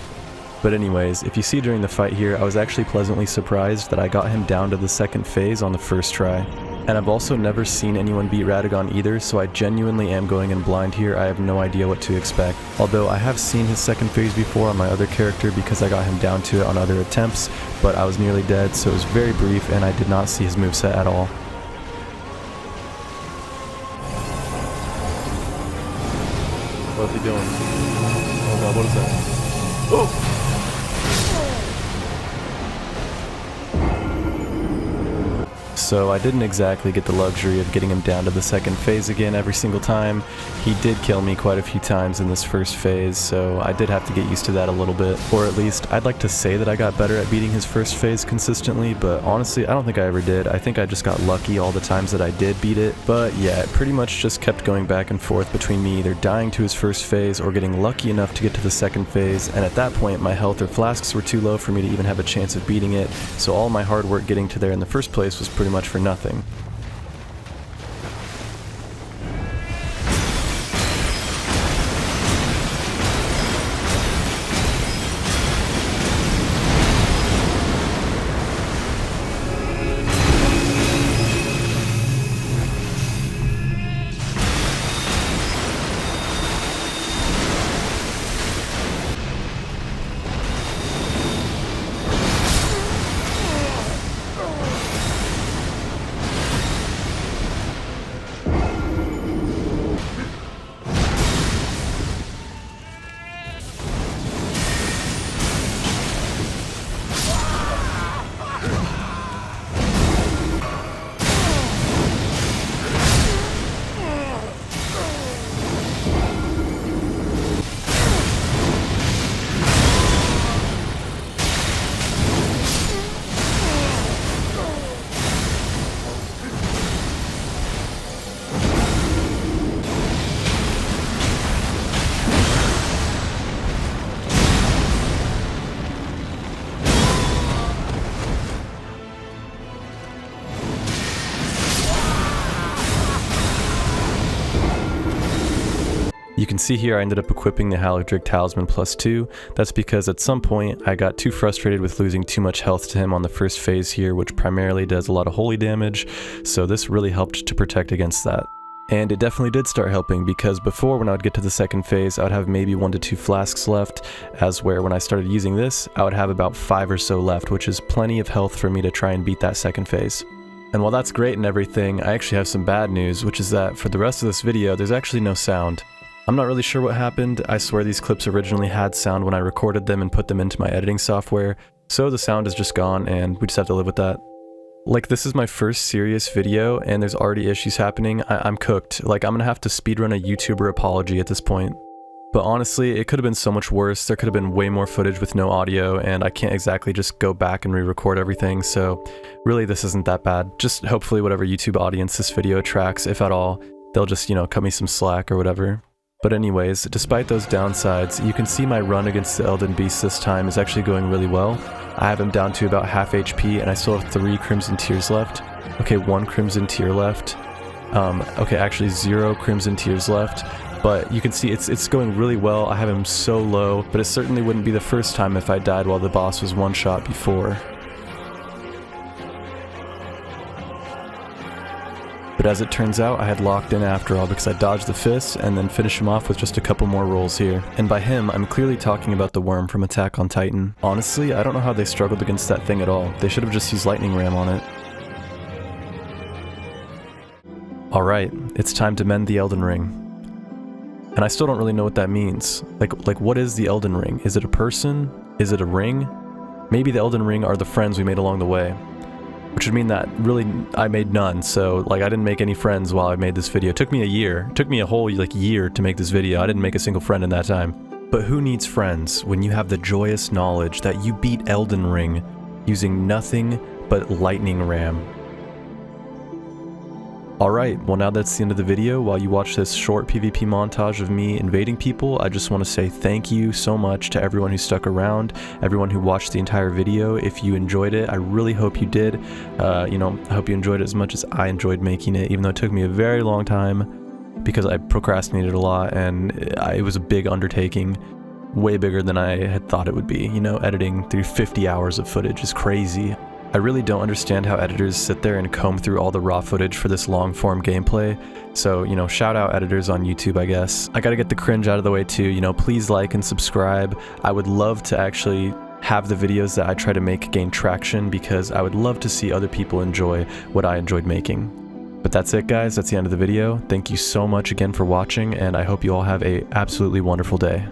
But anyways, if you see during the fight here, I was actually pleasantly surprised that I got him down to the second phase on the first try. And I've also never seen anyone beat Radahn either, so I genuinely am going in blind here. I have no idea what to expect. Although I have seen his second phase before on my other character because I got him down to it on other attempts, but I was nearly dead, so it was very brief and I did not see his moveset at all. What's he doing? Oh god, what is that? Oh! so I didn't exactly get the luxury of getting him down to the second phase again every single time. He did kill me quite a few times in this first phase, so I did have to get used to that a little bit. Or at least, I'd like to say that I got better at beating his first phase consistently, but honestly, I don't think I ever did. I think I just got lucky all the times that I did beat it. But yeah, it pretty much just kept going back and forth between me either dying to his first phase or getting lucky enough to get to the second phase, and at that point my health or flasks were too low for me to even have a chance of beating it, so all my hard work getting to there in the first place was pretty much for nothing. You can see here I ended up equipping the Haligtree Talisman +2. That's because at some point I got too frustrated with losing too much health to him on the first phase here, which primarily does a lot of holy damage, so this really helped to protect against that. And it definitely did start helping, because before, when I would get to the second phase, I would have maybe 1 to 2 flasks left, as where when I started using this, I would have about 5 or so left, which is plenty of health for me to try and beat that second phase. And while that's great and everything, I actually have some bad news, which is that for the rest of this video, there's actually no sound. I'm not really sure what happened. I swear these clips originally had sound when I recorded them and put them into my editing software, so the sound is just gone and we just have to live with that. Like, this is my first serious video and there's already issues happening. I'm cooked. Like, I'm gonna have to speedrun a YouTuber apology at this point. But honestly, it could have been so much worse. There could have been way more footage with no audio, and I can't exactly just go back and re-record everything, so really this isn't that bad. Just hopefully whatever YouTube audience this video attracts, if at all, they'll just, you know, cut me some slack or whatever. But anyways, despite those downsides, you can see my run against the Elden Beast this time is actually going really well. I have him down to about half HP and I still have 3 Crimson Tears left. Okay, 1 Crimson Tear left. Okay, actually 0 Crimson Tears left. But you can see it's going really well. I have him so low, but it certainly wouldn't be the first time if I died while the boss was one shot before. But as it turns out, I had locked in after all because I dodged the fists and then finished him off with just a couple more rolls here. And by him, I'm clearly talking about the worm from Attack on Titan. Honestly, I don't know how they struggled against that thing at all. They should have just used Lightning Ram on it. Alright, it's time to mend the Elden Ring. And I still don't really know what that means. Like what is the Elden Ring? Is it a person? Is it a ring? Maybe the Elden Ring are the friends we made along the way. Which would mean that, really, I made none, so, like, I didn't make any friends while I made this video. It took me a year. It took me a whole, like, year to make this video. I didn't make a single friend in that time. But who needs friends when you have the joyous knowledge that you beat Elden Ring using nothing but Lightning Ram? Alright, well now that's the end of the video. While you watch this short PvP montage of me invading people, I just want to say thank you so much to everyone who stuck around, everyone who watched the entire video. If you enjoyed it, I really hope you did. You know, I hope you enjoyed it as much as I enjoyed making it, even though it took me a very long time because I procrastinated a lot and it was a big undertaking, way bigger than I had thought it would be. You know, editing through 50 hours of footage is crazy. I really don't understand how editors sit there and comb through all the raw footage for this long-form gameplay, so, you know, shout out editors on YouTube, I guess. I gotta get the cringe out of the way too, you know, please like and subscribe. I would love to actually have the videos that I try to make gain traction, because I would love to see other people enjoy what I enjoyed making. But that's it, guys, that's the end of the video. Thank you so much again for watching, and I hope you all have a absolutely wonderful day.